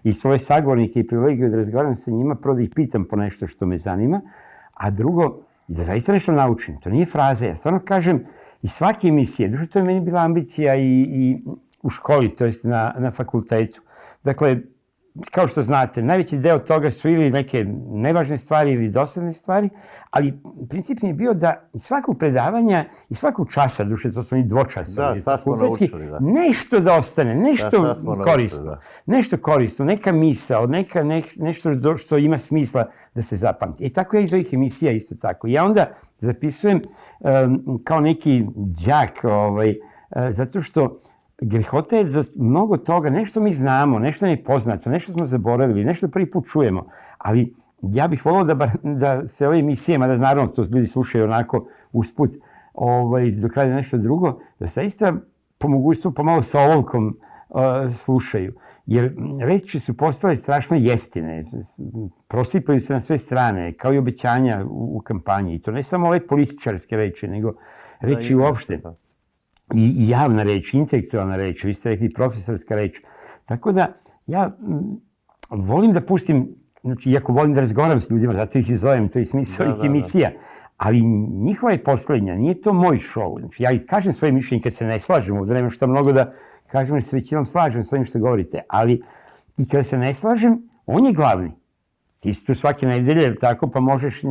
Speaker 3: i svoje sagovornike i privilegiju da razgovaram sa njima, prvo da ih pitam po nešto što me zanima, a drugo, da zaista nešto naučim. To nije fraza, ja stvarno kažem, iz svake emisije, duže to je meni bila ambicija i u školi, to jest na fakultetu. Dakle, kao što znate, najveći deo toga su ili neke nevažne stvari ili dosadne stvari, ali princip je bio da iz svakog predavanja i svakog časa, duše, to su oni dvočasovi, nešto da ostane, nešto korisno. Nešto korisno, neka misao, nešto što ima smisla da se zapamti. I tako ja iz ovih emisija isto tako. Ja onda zapisujem kao neki đak, zato što grehota je za mnogo toga, nešto mi znamo, nešto ne je poznato, nešto smo zaboravili, nešto prvi put čujemo, ali ja bih volao da se ove emisije, mada naravno to ljudi slušaju onako usput, do kraja nešto drugo, da zaista po mogućstvu pomalo sa olovkom slušaju. Jer reči su postale strašno jeftine, prosipaju se na sve strane, kao i obećanja u kampanji. I to ne samo ove političarske reči, nego reči uopšte. I javna reč, intelektualna reč, vi ste rekli profesorska reč. Tako da ja volim da pustim, znači, iako volim da razgovaram s ljudima, zato ih zovem, to je smisao ih emisija, ali njihova je poslednja, nije to moj show. Znači, ja kažem svoje mišljenje kad se ne slažem, ovdje nema šta mnogo da kažem, jer se većinom slažem s ovim što govorite, ali i kada se ne slažem, on je glavni. Ti si tu svake nedelje, tako, pa možeš,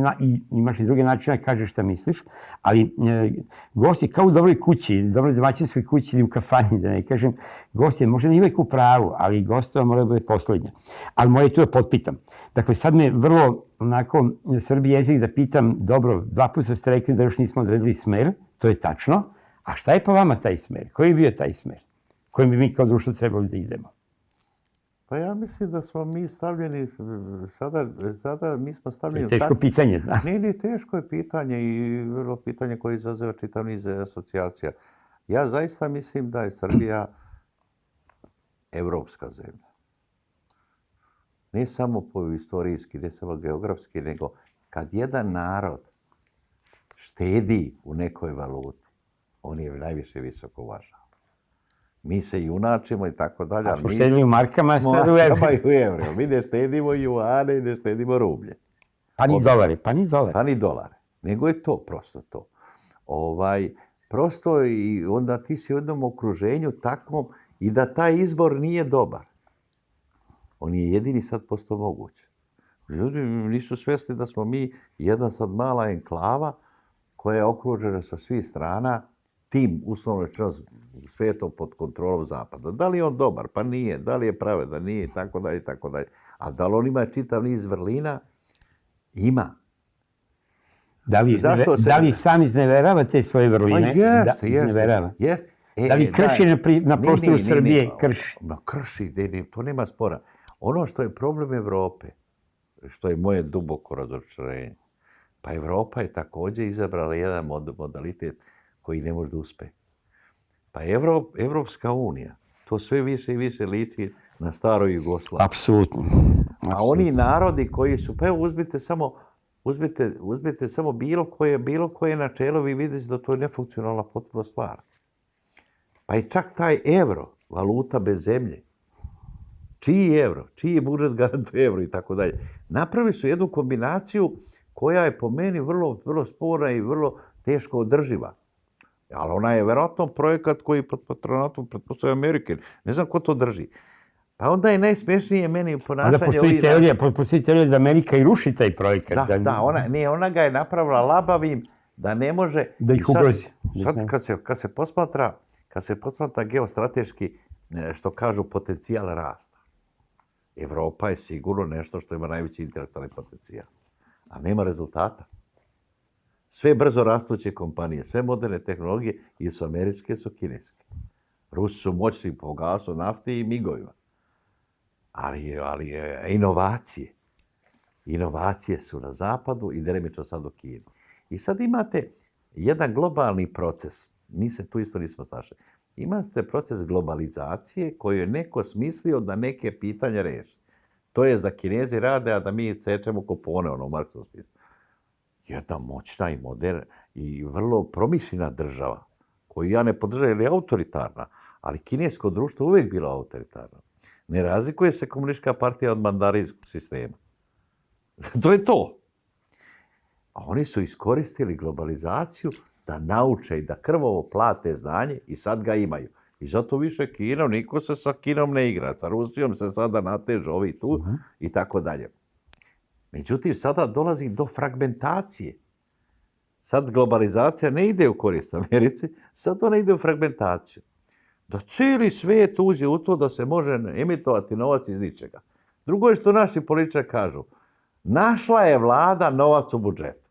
Speaker 3: imaš i druge načine da kažeš šta misliš, ali gost je kao u dobroj kući, dobroj domaćinskoj kući ili u kafani, da ne kažem, gost je možda nije uvijek u pravu, ali gostova mora da bude poslednja. Ali moje tu da potpitam. Dakle, sad me vrlo, onako, srbi jezik da pitam, dobro, 2 puta ste rekli da još nismo odredili smer, to je tačno, a šta je po vama taj smer? Koji je bio taj smer? Kojim bi mi kao društvo trebali da idemo?
Speaker 4: Pa ja mislim da smo mi stavljeni, sada mi smo stavljeni...
Speaker 3: Teško pitanje, da.
Speaker 4: Ne, teško je pitanje i vrlo pitanje koje izazeva čitav niz asocijacija. Ja zaista mislim da je Srbija evropska zemlja. Ne samo po istorijski, ne samo geografski, nego kad jedan narod štedi u nekoj valuti, on je najviše visoko uvažao. Mi se junačimo i tako dalje.
Speaker 3: A smo štedili u markama, sad u evrima.
Speaker 4: U evrima. Mi ne štedimo juane i ne štedimo rublje.
Speaker 3: Pa ni dolari, pa ni dolari.
Speaker 4: Pa ni dolare. Nego je to prosto to. Prosto i onda ti si u jednom okruženju takvom i da taj izbor nije dobar. On je jedini sad postao moguć. Ljudi nisu svjesni da smo mi jedna sad mala enklava koja je okružena sa svih strana tim, uslovno rečeno, svetom pod kontrolom Zapada. Da li je on dobar? Pa nije. Da li je pravedan? Nije. Tako dalje, tako dalje. A da li on ima čitav niz vrlina? Ima.
Speaker 3: Da li sam izneverava te svoje vrline?
Speaker 4: Pa jeste.
Speaker 3: Da li krši na prostoru Srbije? Krši.
Speaker 4: Krši, to nema spora. Ono što je problem Evrope, što je moje duboko razočarenje, pa Evropa je također izabrala jedan modalitet koji ne može da uspe. Pa Evropska unija, to sve više i više liči na staroj Jugoslaviji.
Speaker 3: Apsolutno.
Speaker 4: A oni narodi koji su, pa evo uzmite samo bilo koje načelo, vi vidite da to je nefunkcionalna potpuno stvar. Pa i čak taj euro, valuta bez zemlje, čiji euro, čiji budžet garantuje euro i tako dalje. Napravili su jednu kombinaciju koja je po meni vrlo sporna i vrlo teško održiva. Ali ona je vjerojatno projekat koji pod patronatom pretpostavlja Amerike. Ne znam ko to drži. Pa onda je najsmešnije meni ponašanje...
Speaker 3: Onda postoji teorija da Amerika i ruši taj projekat.
Speaker 4: Ona ga je napravila labavim da ne može...
Speaker 3: Da ih ugrozi.
Speaker 4: Sad kad se posmatra geostrateški, što kažu, potencijal rasta. Evropa je sigurno nešto što ima najveći intelektualni potencijal. A nema rezultata. Sve brzo rastuće kompanije, sve moderne tehnologije, jesu američke, su kineske. Rusi su moćni po gasu, nafti i migovima. Ali inovacije. Inovacije su na zapadu i delimično sad u Kini. I sad imate jedan globalni proces. Mi se tu isto nismo snašli. Imate proces globalizacije koji je neko smislio da neke pitanja reši. To je da Kinezi rade, a da mi cečemo kupone, u marksovskom smislu. Jedna moćna i moderna i vrlo promišljena država, koju ja ne podržavam jer je autoritarna, ali kinesko društvo uvijek bilo autoritarno. Ne razlikuje se komunistička partija od mandarinskog sistema. To je to. A oni su iskoristili globalizaciju da nauče i da krvavo plate znanje i sad ga imaju. I zato više Kina, niko se sa Kinom ne igra. Sa Rusijom se sada nateže ovi tu i tako dalje. Međutim, sada dolazi do fragmentacije. Sad globalizacija ne ide u korist Americi, sad ona ide u fragmentaciju. Da cijeli svijet uđe u to da se može emitovati novac iz ničega. Drugo je što naši političari kažu. Našla je vlada novac u budžetu.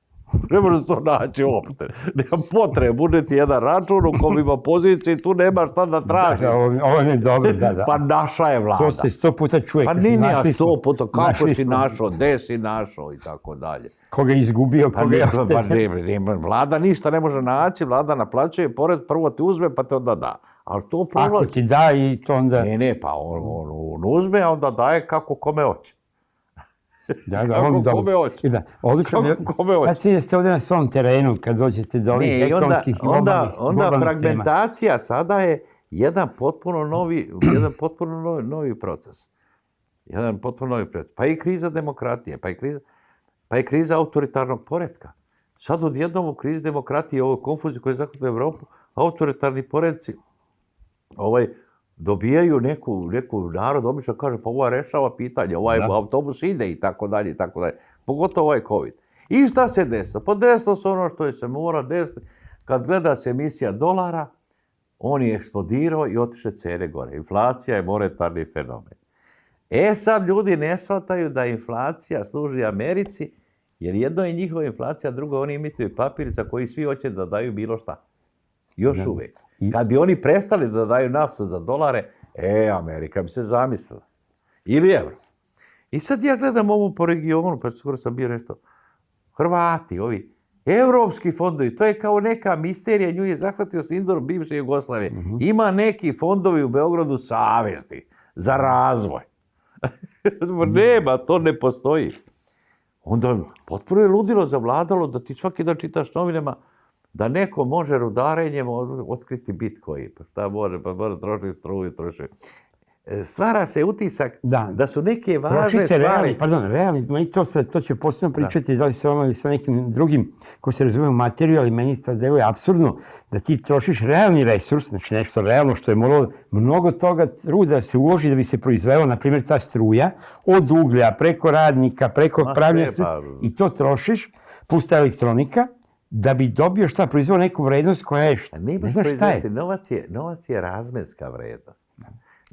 Speaker 4: Ne može to naći uopšte. Nema potrebe, bude ti jedan račun u kom ima pozicije i tu nema šta da traži.
Speaker 3: Ovo je dobro, da.
Speaker 4: Pa naša je vlada.
Speaker 3: To se 100 puta čuje.
Speaker 4: Pa nije 100 puta, kako si našao, gde si našao i tako dalje.
Speaker 3: Koga je izgubio, koga je
Speaker 4: ostavio. Vlada ništa ne može naći, vlada naplaćuje porez, prvo ti uzme pa te onda da. Ali to
Speaker 3: ako ti da i to onda...
Speaker 4: Pa on uzme, a onda daje kako kome hoće.
Speaker 3: Kako kome hoće. Sad svi jeste ovdje na svom terenu kad dođete do ovih ekonomskih i globalnih tema.
Speaker 4: Onda fragmentacija sada je jedan potpuno novi proces. Pa i kriza demokratije, pa i kriza autoritarnog poretka. Sad odjednom u krizi demokratije, ovoj konfuziji koja je zahvatila Evropu, autoritarni poredci dobijaju neku narod, obično kaže, pa ova rešava pitanje, ovaj autobus ide i tako dalje, pogotovo ovaj COVID. I šta se desilo? Pa desilo se ono što se mora desiti. Kad gleda se emisija dolara, on je eksplodirao i otiše cene gore. Inflacija je monetarni fenomen. Sad ljudi ne shvataju da inflacija služi Americi, jer jedno je njihova inflacija, drugo oni imituju papir za koji svi hoće da daju bilo šta. Još uvijek. Kad bi oni prestali da daju naftu za dolare, Amerika bi se zamislila. Ili evro. I sad ja gledam ovo po regionu, pa skoro sam bio nešto. Hrvati, ovi evropski fondovi, to je kao neka misterija, nju je zahvatio sindrom bivše Jugoslavije. Ima neki fondovi u Beogradu savesti za razvoj. Nema, to ne postoji. Onda potpuno je ludilo zavladalo da ti svaki dan čitaš novinama da neko može rudarenjem otkriti Bitcoin. Pa šta može, pa može trošiti struju, stvara se utisak da su neke važne stvari.
Speaker 3: Realni, to će posebno pričati, da li se ono ili sa nekim drugim ko se razume u materiju, ali meni to deluje apsurdno da ti trošiš realni resurs, znači nešto realno što je moralo mnogo toga truda da se uloži da bi se proizvelo, na primjer, ta struja, od uglja, preko radnika, preko pravljenja i to trošiš, plus ta elektronika, da bi dobio šta, proizveo neku vrednost koja je ne znaš šta je.
Speaker 4: Novac je razmenska vrednost.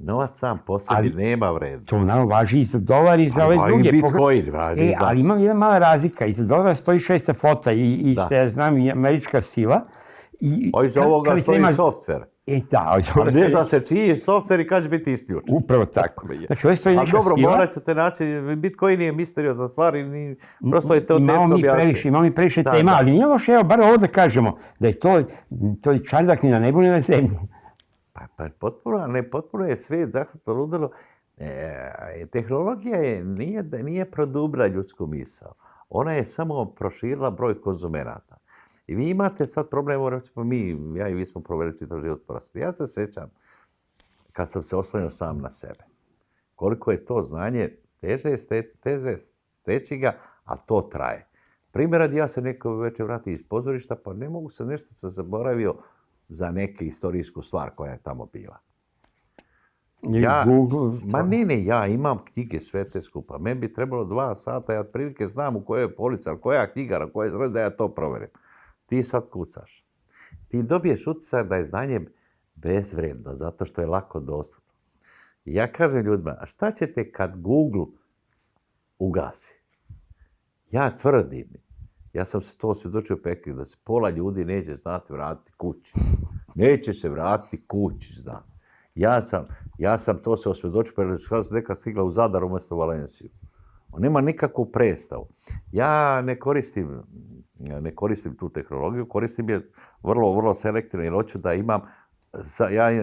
Speaker 4: Novac sam po sebi nema vrednost.
Speaker 3: To naravno važi i za dolar i za ove druge.
Speaker 4: I Bitcoin važi za...
Speaker 3: Ali ima jedna mala razlika. Iza dolara stoji 6. flota i što ja znam i američka sila.
Speaker 4: A iza ovoga stoji softver. A ne zna se čiji je softver i kad će biti isključen.
Speaker 3: Upravo tako. Znači, ovdje stoji neka sila.
Speaker 4: Ali dobro, morat ćete naći, Bitcoin je misteriozna stvar i prosto je to teško objasniti.
Speaker 3: Imamo mi previše tema, ali nije loše, evo, bar ovo da kažemo, da je to čardak ni na nebu ni na zemlji.
Speaker 4: Pa potpuno je svijet zahvatno ludilo. Tehnologija nije produbila ljudsku misao. Ona je samo proširila broj konzumenata. I vi imate sad problem, recimo ja i vi smo proveli čitav život prosto. Ja se sjećam kad sam se oslanjao sam na sebe. Koliko je to znanje teže steći ga, a to traje. Primjer radi, ja se neko večer vrati iz pozorišta, pa ne mogu se nešto se zaboravio za neke historijsku stvar koja je tamo bila. Ja imam knjige sve te skupa. Meni bi trebalo 2 sata, ja otprilike znam u kojoj je polica, koja knjiga, na kojoj sred da ja to provjerim. Ti sad kucaš. Ti dobiješ utisak da je znanje bezvredno, zato što je lako dostupno. Ja kažem ljudima, a šta ćete kad Google ugasi? Ja tvrdim, ja sam se to osvjedočio u Pekingu, da se pola ljudi neće znati vratiti kući. Neće se vratiti kući, znam. Ja sam to se osvjedočio, pa neka stigla u Zadar umjesto u Valenciju. On nema nikakvu predstavu. Ja ne koristim tu tehnologiju, koristim je vrlo, vrlo selektivno, jer hoću da imam,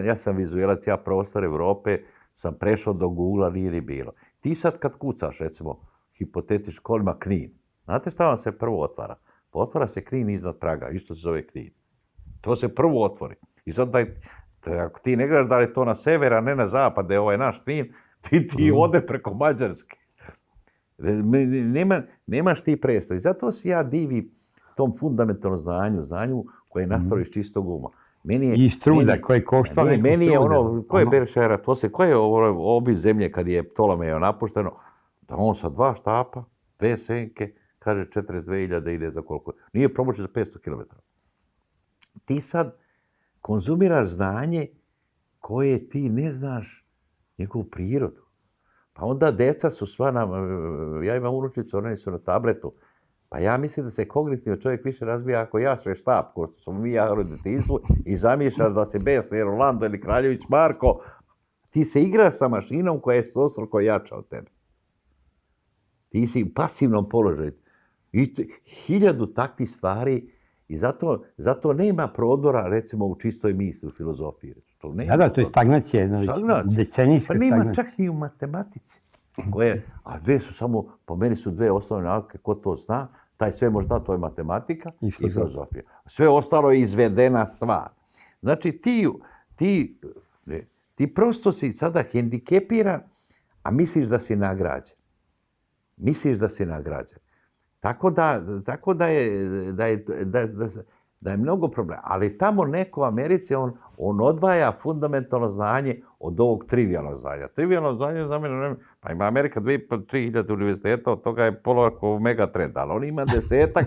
Speaker 4: ja sam vizuelac, ja prostor Evrope, sam prešao do Google-a, nije ni bilo. Ti sad kad kucaš, recimo, hipotetički kolima Knin, znate šta vam se prvo otvara? Pa otvara se Knin iznad Praga, isto se zove Knin. To se prvo otvori. I sad ako ti ne gledaš da li je to na sever, a ne na zapad, da je ovaj naš Knin, ti ode preko Mađarske. Nemaš ti predstav. I zato se ja divim tom fundamentalnom znanju koje je nastalo iz čistog uma.
Speaker 3: I struda koje košta nekog
Speaker 4: meni je ko je Berkshire, ko je obi zemlje kad je Ptolomejo napušteno, da on sa 2 štapa, 2 senke, kaže 42.000 ide za koliko. Nije promoći za 500 km. Ti sad konzumiraš znanje koje ti ne znaš njegovu prirodu. Pa onda deca su sva ja imam unučicu, one su na tabletu. Pa ja mislim da se kognitivno čovjek više razvija ako jaše štap, ko što smo mi jahali u detinjstvu i zamišljaš da si Besni, Rolando ili Kraljević Marko. Ti se igraš sa mašinom koja je stostruko jača od tebe. Ti si u pasivnom položaju. I 1000 takvih stvari i zato nema prodora, recimo, u čistoj misli, u filozofiji.
Speaker 3: To je stagnacija, decenijska stagnacija.
Speaker 4: Pa nema čak i u matematici. A po meni su 2 osnovne nauke, ko to zna, taj sve može znati, to je matematika i filozofija. Sve ostalo je izvedena stvar. Znači, ti prosto si sada hendikepiran, a misliš da si nagrađen. Tako da je mnogo problema. Ali tamo neko u Americi, on odvaja fundamentalno znanje od ovog trivijalnog znanja. Trivijalno znanje za mene, pa ima Amerika 3.000 univerziteta, od toga je pola mega trend, ali on ima 10-ak,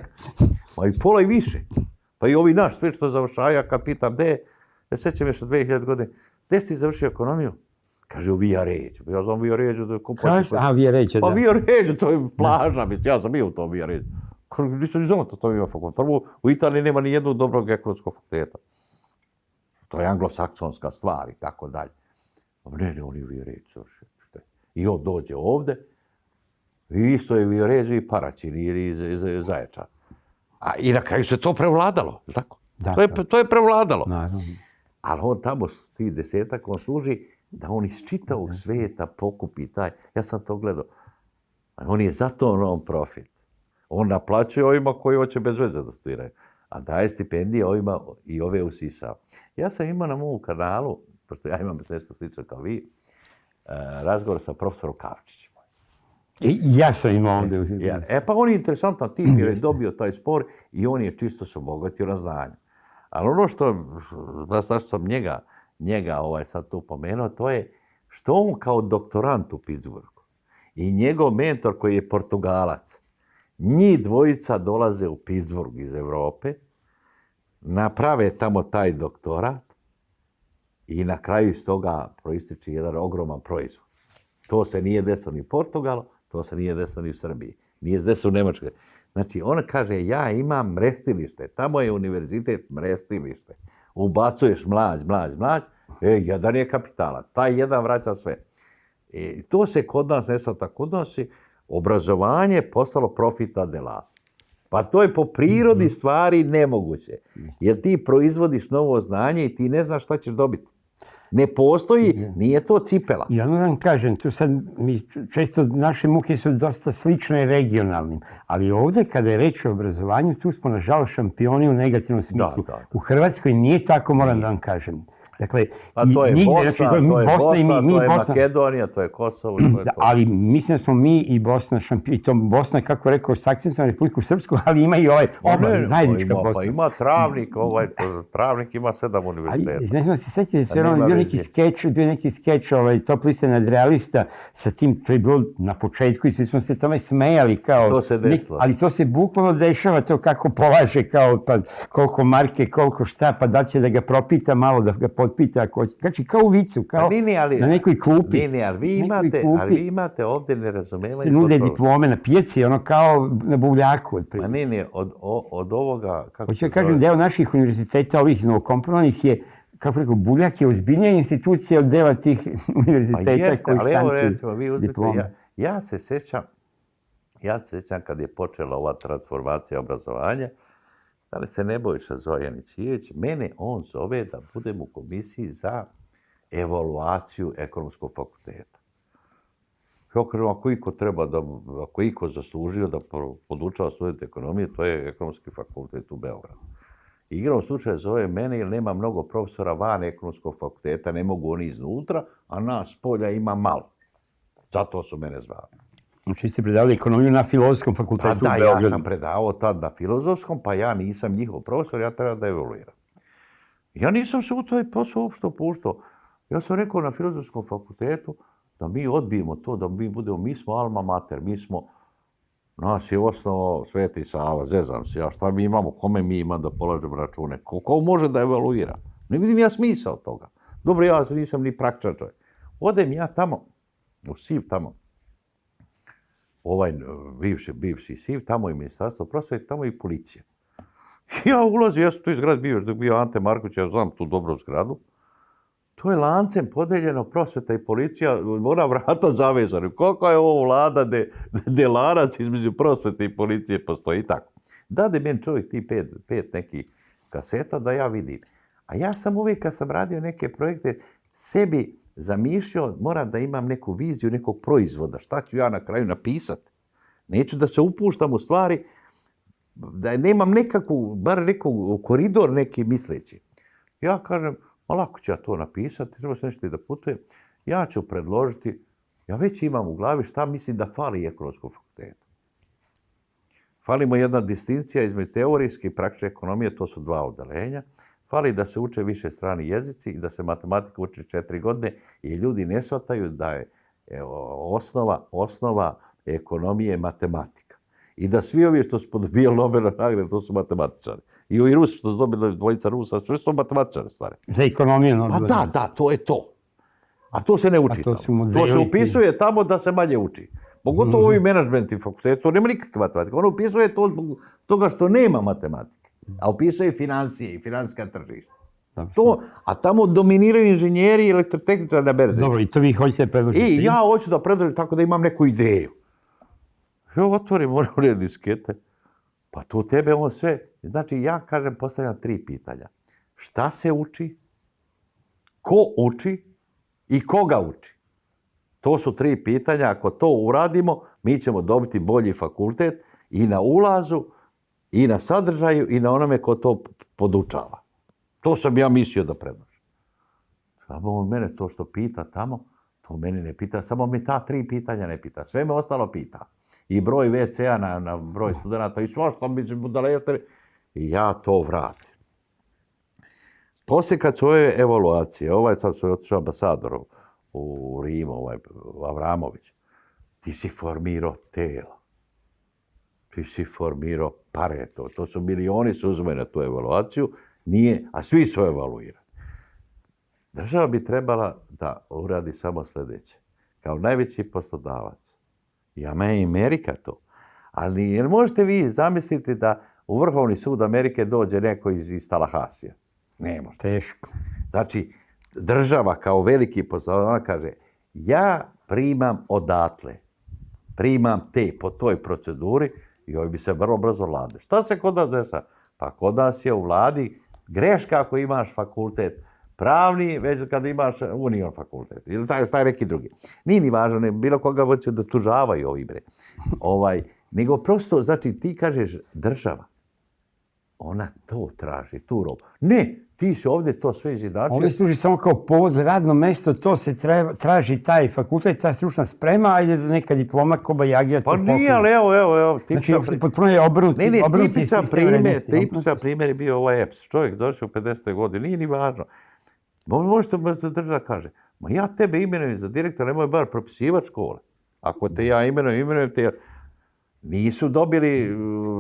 Speaker 4: pa i pola i više. Pa i ovi naš, sve što završava, ja kad pitam, ja sećam još 2000 godine, gde si završio ekonomiju? Kaže, u Vijaređu. Ja znam Vijaređu da kupaš.
Speaker 3: Vijaređu, da.
Speaker 4: Pa Vijaređu, to je plaža, ja sam bio u tom Vijaređu. Nisam ni znao to ima fakultet. Prvo, u Italiji nema ni jednog dobrog ekonomskog fakulteta. To je anglosaksonska stvar i tako dalje. Ne, on je u Vijaređu. I on dođe ovde, i isto je Vijaređu i Paraćin ili Zaječar. I na kraju se to prevladalo, tako? To je prevladalo. Ali on tamo, ti 10-ak, on služi da on iz čitavog svijeta pokupi taj. Ja sam to gledao. On je zato non-profit. On naplaćuje ovima koji hoće bez veze da studiraju. a daje stipendije ovima i ove usisao. Ja sam imao na mom kanalu, pošto ja imam nešto slično kao vi, razgovor sa profesorom Kavčićem.
Speaker 3: Ja sam imao ovdje.
Speaker 4: Pa on je interesantan tip jer je dobio taj spor i on je čisto se obogatio na znanju. Ali ono zašto sam njega sad tu pomenuo, to je što on kao doktorant u Pittsburghu i njegov mentor koji je Portugalac, njih dvojica dolaze u Pittsburgh iz Europe, naprave tamo taj doktorat i na kraju iz toga proističe jedan ogroman proizvod. To se nije desilo ni u Portugalu, to se nije desilo ni u Srbiji, nije se desilo u Njemačkoj. Znači, on kaže, ja imam mrestilište, tamo je univerzitet mrestilište. Ubacuješ mlađ, jedan je kapitalac, taj jedan vraća sve. I to se kod nas ne shvata, kod nas je obrazovanje postalo profita dela. Pa to je po prirodi stvari nemoguće. Jer ti proizvodiš novo znanje i ti ne znaš šta ćeš dobiti. Ne postoji, nije to cipela.
Speaker 3: Ja vam kažem, tu sad često naše muke su dosta slične regionalnim, ali ovdje kada je reč o obrazovanju, tu smo nažalost šampioni u negativnom smislu. Da. U Hrvatskoj nije tako, moram da vam kažem. Dakle,
Speaker 4: to je Bosna, to je Makedonija, to je Kosovo.
Speaker 3: Ali mislim da smo mi i Bosna šampioni. I to Bosna, kako rekao, s akcentom na Republiku Srpsku, ali ima i zajednička Bosna.
Speaker 4: Pa ima Travnik ima 7 univerziteta.
Speaker 3: Ne znam se sjetiti, sve ono bio neki skeč Top liste nadrealista sa tim, to je bilo na početku i svi smo se tome smejali.
Speaker 4: To se desilo.
Speaker 3: Ali to se bukvalno dešava, to kako polaže, pa koliko marke, koliko šta, pa da će da ga propita malo, da ga potpita, znači kao u vicu, kao na nekoj klupi.
Speaker 4: Ali vi imate ovdje nerazumevanje.
Speaker 3: Se nude diplome na pijaci, ono kao na buvljaku.
Speaker 4: Od ovoga...
Speaker 3: Hoću da kažem, deo naših univerziteta, ovih novokomponovanih je, kako rekao, Buljak je ozbiljnija institucija od dela tih univerziteta koji štancuju diplome.
Speaker 4: Ja se sjećam kad je počela ova transformacija obrazovanja, da li se Nebojša Zojanić-Ivić, mene on zove da budem u komisiji za evaluaciju ekonomskog fakulteta. Ja kažem, ako iko zaslužio da podučava studente ekonomije, to je ekonomski fakultet u Beogradu. Igrom slučaja zove mene jer nema mnogo profesora van ekonomskog fakulteta, ne mogu oni iznutra, a nas polja ima malo. Zato su mene zvali.
Speaker 3: Znači ste predavali ekonomiju na Filozofskom fakultetu u Beogradu.
Speaker 4: Ja sam predavao tad na Filozofskom, pa ja nisam njihov profesor, ja treba da evaluiram. Ja nisam se u taj posao uopšte upuštao. Ja sam rekao na Filozofskom fakultetu da mi odbijemo to, da mi smo alma mater, nas je osnovao Sveti Sava, zezam se ja, šta mi imamo, kome mi imamo da polažemo račune, ko može da evaluira. Ne vidim ja smisao toga. Dobro, ja nisam ni praktičan čovjek. Odem ja tamo, u SIV tamo, bivši SIV, tamo i Ministarstvo prosvete, tamo i policija. Ja ulazim, ja sam tu iz zgrade bio Ante Marković, ja znam tu dobru zgradu. To je lancem podeljeno prosveta i policija, mora vrata zavezana. Kako je ovo vlada de lanac između prosvete i policije postoji i tako. Dade meni čovjek ti pet nekih kaseta da ja vidim. A ja sam uvijek kad sam radio neke projekte sebi zamišljao, moram da imam neku viziju nekog proizvoda. Šta ću ja na kraju napisati? Neću da se upuštam u stvari, da nemam bar nekog koridor neki misleći. Ja kažem, lako ću ja to napisati, treba se nešto da putujem. Ja ću predložiti, ja već imam u glavi šta mislim da fali ekonomskom fakultetu. Falimo jedna distinkcija između teorijske i praktične ekonomije, to su 2 odeljenja. Fali da se uče više strani jezici i da se matematika uči 4 godine i ljudi ne shvataju da je osnova ekonomije matematika. I da svi ovi što su dobijali Nobelove nagrade, to su matematičari. I ovi Rusi što su dobili dvojica Rusa, sve su matematičari stvari.
Speaker 3: Za ekonomiju
Speaker 4: Pa da, to je to. A to se ne uči tamo. To se upisuje tamo da se manje uči. Pogotovo ovi menadžmenti fakulteti, to nema nikakve matematike. Ono upisuje to zbog toga što nema matematike. A upisuje financije i financijska tržišta. A tamo dominiraju inženjeri i elektrotehničari na berzi.
Speaker 3: Dobro, i to vi hoćete predložiti?
Speaker 4: I ja hoću da predložim tako da imam neku ideju. Ja otvorim one diskete, pa to tebe on sve. Znači, ja kažem, postavljam 3 pitanja. Šta se uči? Ko uči? I koga uči? To su 3 pitanja. Ako to uradimo, mi ćemo dobiti bolji fakultet i na ulazu I na sadržaju i na onome ko to podučava. To sam ja mislio da predložim. Samo on mene to što pita tamo, to mene ne pita, samo me ta 3 pitanja ne pita. Sve me ostalo pita. I broj WC-a na broj studenta i svašta mi će budaleštine. I ja to vratim. Poslije kad su ove evaluacije, sad su otišao ambasador u Rimu, Avramović, ti si formirao telo. Ti si formirao pare. To su milioni su uzme na tu evaluaciju, nije, a svi su evaluirani. Država bi trebala da uradi samo sljedeće. Kao najveći poslodavac. Ja me Amerika to. Ali jer možete vi zamisliti da u Vrhovni sud Amerike dođe neko iz Talahasija? Ne može.
Speaker 3: Teško.
Speaker 4: Znači, država kao veliki poslodavac, ona kaže, ja primam odatle. Primam te po toj proceduri i ovi bi se vrlo brzo vlade. Šta se kod nas desa? Pa kod nas je u vladi greška ako imaš fakultet pravni, već kad imaš union fakultet. Ili taj neki drugi. Nije ni važno, ne, bilo koga hoće da tužavaju ovi bre. Nego prosto, znači, ti kažeš država. Ona to traži, tu robu. Ne, ti si ovdje to sve izjednačio.
Speaker 3: Ovdje služi samo kao povod za radno mesto, to se traži taj fakultet, ta stručna sprema, ajde neka diploma, koba jagija.
Speaker 4: Pa nije, ali evo.
Speaker 3: Znači, potpuno je obrnuti.
Speaker 4: Tipičan primjer je bio ovaj EPS. Čovjek završio u 50. godine, nije ni važno. Možete država kaže, ma ja tebe imenujem za direktora, nemoj bar propisivati škole. Ako te ja imenujem te, nisu dobili...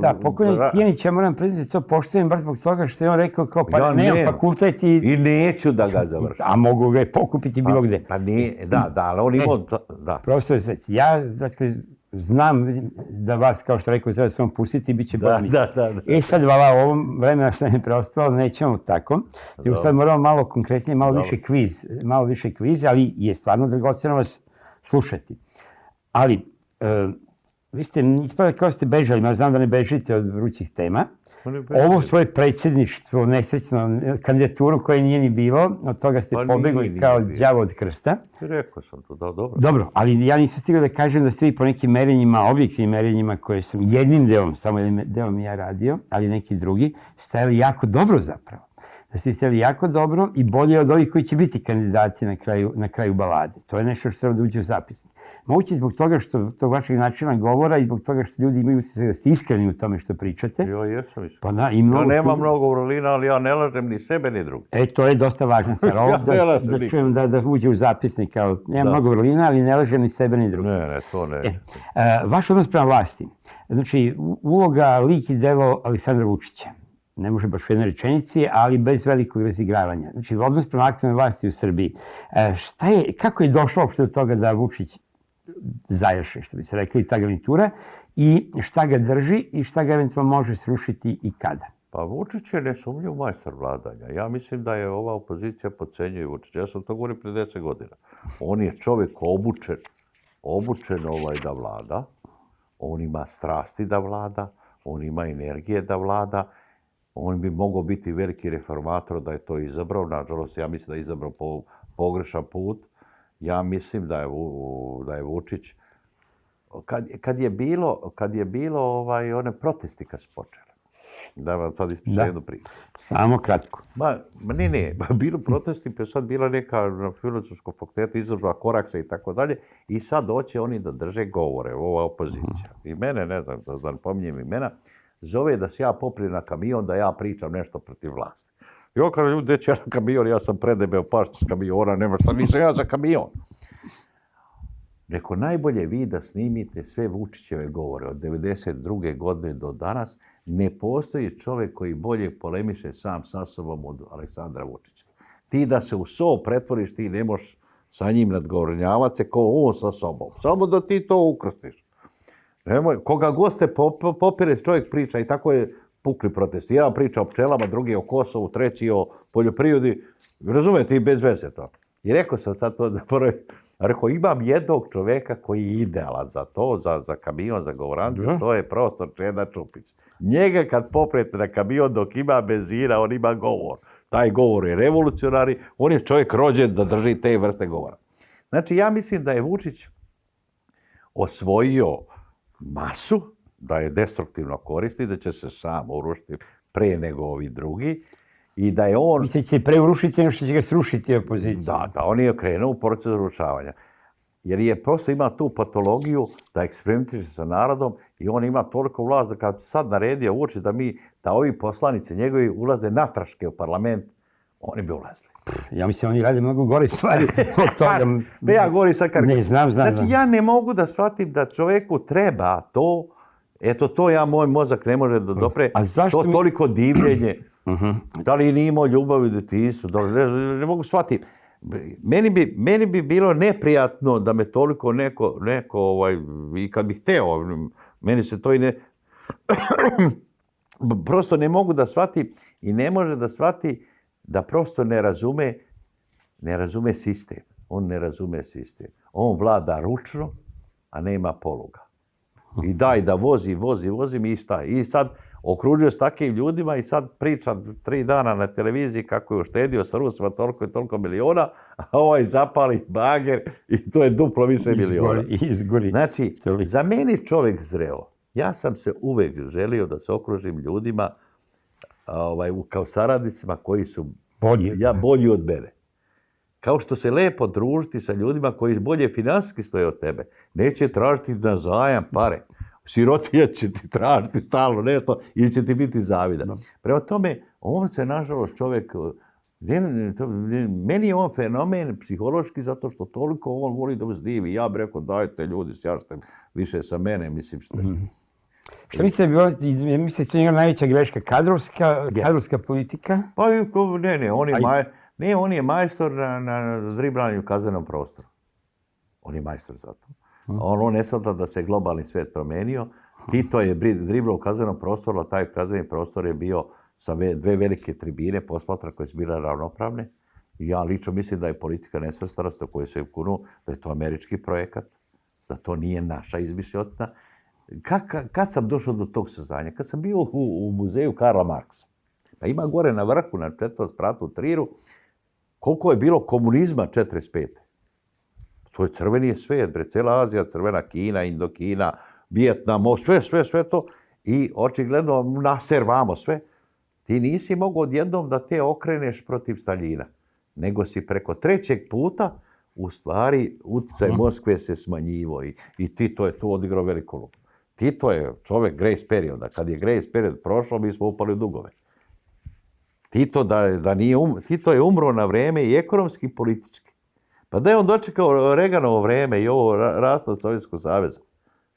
Speaker 3: Da, pokojni Cijenić, ja moram priznati, to poštujem baš zbog toga što je on rekao kao, pa nemam fakultet
Speaker 4: i neću da ga završim.
Speaker 3: A mogu ga pokupiti bilo gde.
Speaker 4: Pa nije, da, ali on imao...
Speaker 3: Profesor, ja, dakle, znam da vas, kao što rekao, treba samo pustiti i bit će bolje misli. Sad, hvala ovom vremena što je preostalo, nećemo tako. Nego sad moramo malo konkretnije, malo više kviz, ali je stvarno dragoceno vas slušati. Ali, vi ste ispravili kao ste bežali, ja znam da ne bežite od vrućih tema. Ovo svoje predsjedništvo, nesrećno, kandidaturu koje nije ni bilo, od toga ste pobegli kao đavo od krsta.
Speaker 4: Rekao sam to, da, dobro.
Speaker 3: Dobro, ali ja nisam stigao da kažem da ste vi po nekim merenjima, objektivnim merenjima koje sam jednim delom, samo jednim delom ja radio, ali neki drugi, stajali jako dobro zapravo. Da ste stajali jako dobro i bolje od ovih koji će biti kandidati na kraju balade. To je nešto što treba da uđe u zapisnik. Moguće zbog toga što tog vašeg načina govora i zbog toga što ljudi imaju utisak da ste iskreni u tome što pričate.
Speaker 4: Ja jesam iskren.
Speaker 3: Pa da,
Speaker 4: ja nemam mnogo vrlina, ali ja ne lažem ni sebe ni drugi.
Speaker 3: To je dosta važna stvar. Da čujem da uđe u zapisnik. Nemam mnogo vrlina, ali ne lažem ni sebe ni drugi.
Speaker 4: Ne, to ne.
Speaker 3: Vaš odnos prema vlasti. Znači, uloga, lik i delo Aleksandra Vučića. Ne može baš u jednoj rečenici, ali bez velikog razigravanja. Znači, odnos prema aktualnoj vlasti u Srbiji. Kako je došlo uopšte do toga da Vučić zajaše, što bi se rekli, ta garnitura, i šta ga drži i šta ga eventualno može srušiti i kada?
Speaker 4: Pa Vučić je nesumnjiv majstor vladanja. Ja mislim da je ova opozicija podcenjuje Vučića. Ja sam to govorio pre 10 godina. On je čovjek obučen da vlada. On ima strasti da vlada. On ima energije da vlada. On bi mogao biti veliki reformator da je to izabrao. Nažalost, ja mislim da je izabrao pogrešan put. Ja mislim da je Vučić... Kad je bilo one protesti kad su počeli. Da vam sad ispričam jednu priču.
Speaker 3: Samo kratko.
Speaker 4: Ne. Bilo protesti, pa sad bila neka na filozofskom fakultetu izložba Koraksa i tako dalje. I sad hoće oni da drže govore, ova opozicija. I mene, ne znam, da ne pominjem imena, zove da se ja poprijem na kamion, da ja pričam nešto protiv vlasti. I on kaže, ljudi, gdje ću ja na kamion, ja sam predebeo pašću s kamiona, nema šta, nisam ja za kamion. Neko najbolje vi da snimite sve Vučićeve govore od 1992. godine do danas, ne postoji čovjek koji bolje polemiše sam sa sobom od Aleksandra Vučića. Ti da se u so pretvoriš, ti ne možeš sa njim nadgovornjavati se kao on sa sobom. Samo da ti to ukrstiš. Koga god ste popire, čovjek priča i tako je pukli protesti. Jedan priča o pčelama, drugi o Kosovu, treći o poljoprivredi. Razumijete, i bez veze to. I rekao sam sad to da rekao, imam jednog čovjeka koji je idealan za to, za kamion, za govorance, to je profesor Čeda Čupić. Njega kad poprete na kamion dok ima benzina, on ima govor. Taj govor je revolucionarni, on je čovjek rođen da drži te vrste govora. Znači, ja mislim da je Vučić osvojio masu da je destruktivno koristi, da će se sam urušiti pre nego ovi drugi i da je on...
Speaker 3: Misli će preurušiti nego što će ga srušiti opozicija.
Speaker 4: Da, on je krenuo u proces urušavanja. Jer je prosto ima tu patologiju da eksperimentiše sa narodom i on ima toliko vlast da kad sad naredio Vučić da ovi poslanici njegovi ulaze natraške u parlament, oni bi ulazili.
Speaker 3: Ja mislim, oni rade mnogo gore stvari od toga.
Speaker 4: Ja govorim sad kad...
Speaker 3: Ne, znam.
Speaker 4: Znači, ja ne mogu da shvatim da čoveku treba to, eto to moj mozak ne može da dopre, to toliko divljenje. Da li nije imao ljubav u detinjstvu, ne mogu shvatiti. Meni bi bilo neprijatno da me toliko neko i kad bih hteo, meni se to i ne... Prosto ne mogu da shvatim i ne može da shvati da prosto ne razume sistem. On ne razume sistem. On vlada ručno, a nema poluga. I daj da vozi i šta. I sad okružio s takvim ljudima i sad priča 3 dana na televiziji kako je uštedio sa Rusima toliko i toliko miliona, a ovaj zapali bager i to je duplo više miliona.
Speaker 3: Izgori.
Speaker 4: Znači, za meni čovjek zreo. Ja sam se uvek želio da se okružim ljudima kao saradnicima koji su bolji od mene. Kao što se lepo družiti sa ljudima koji bolje finansijski stoje od tebe. Neće tražiti na zajam pare. Sirotinja će ti tražiti stalno nešto ili će ti biti zavidan. Prema tome, on se, nažalost, čovjek... Meni je on fenomen psihološki zato što toliko on voli da vas divi. Ja bih rekao, dajte ljudi, sjašte više sa mene, mislim što...
Speaker 3: Šta mislite da je bilo, mislite da je njegova najveća greška, kadrovska politika?
Speaker 4: Pa ne, on je majstor na driblanju u kaznenom prostoru. On je majstor za to. On ne shvata da se globalni svijet promenio. Tito je driblao u kaznenom prostoru, a taj kazneni prostor je bio sa 2 velike tribine posmatra koje su bile ravnopravne. I ja lično mislim da je politika nesvrstanosti u kojoj se kunu, da je to američki projekat, da to nije naša izmišljotina. Kad sam došao do tog saznanja? Kad sam bio u muzeju Karla Marksa, pa ima gore na vrhu, na 4. spratu u Triru, koliko je bilo komunizma 45. To je crveni svijet, cijela Azija, crvena Kina, Indokina, Vijetnam, sve to. I očigledno naservamo sve. Ti nisi mogao odjednom da te okreneš protiv Staljina, nego si preko 3. puta u stvari utjecaj Moskve se smanjivo i Tito je tu odigrao veliku ulogu. Tito je čovjek grace perioda. Kad je grace period prošao, mi smo upali u dugove. Tito je umro na vrijeme i ekonomski i politički. Pa da je on dočekao Reganovo vrijeme i ovo raspad Sovjetskog saveza.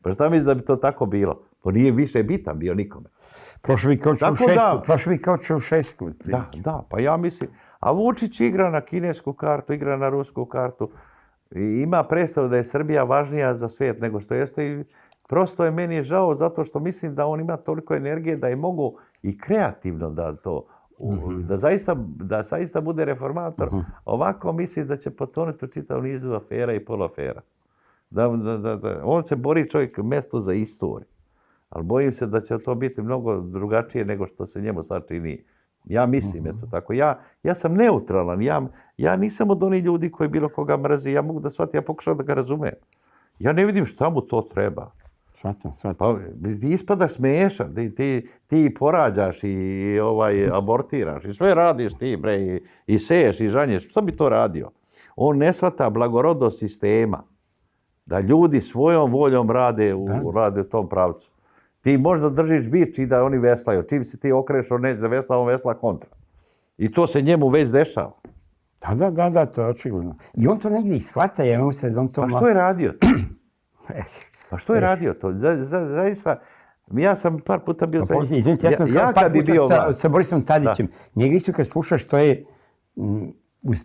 Speaker 4: Pa šta misli da bi to tako bilo? To nije više bitan bio nikome.
Speaker 3: Prošlo bi kao Čaušesku.
Speaker 4: Da, pa ja mislim. A Vučić igra na kinesku kartu, igra na rusku kartu. I ima predstavu da je Srbija važnija za svijet nego što jeste. I prosto je meni žao zato što mislim da on ima toliko energije da je mogu i kreativno da to... Da zaista bude reformator. Ovako mislim da će potonuti u čitav nizu afera i polafera. On se bori čovjek mjesto za istoriju. Ali bojim se da će to biti mnogo drugačije nego što se njemu sad čini. Ja mislim, eto tako. Ja sam neutralan. Ja nisam od onih ljudi koji bilo koga mrzi. Ja mogu da shvatim, ja pokušam da ga razumijem. Ja ne vidim šta mu to treba.
Speaker 3: Shvatam.
Speaker 4: Pa, ti ispadaš smiješan, ti porađaš i abortiraš i sve radiš ti, bre, i seješ i žanješ. Što bi to radio? On ne shvata blagorodost sistema, da ljudi svojom voljom rade u tom pravcu. Ti možda držiš bič i da oni veslaju. Čim si ti okreš, on neće da vesla, on vesla kontra. I to se njemu već dešava.
Speaker 3: Da, to je očigledno. I on to negdje ishvata,
Speaker 4: Pa što je radio to? Pa što je radio to? Zaista, ja sam par puta bio...
Speaker 3: Izvinite, ja sam par puta sa Borisom Tadićem. Njega isto kad slušaš, to je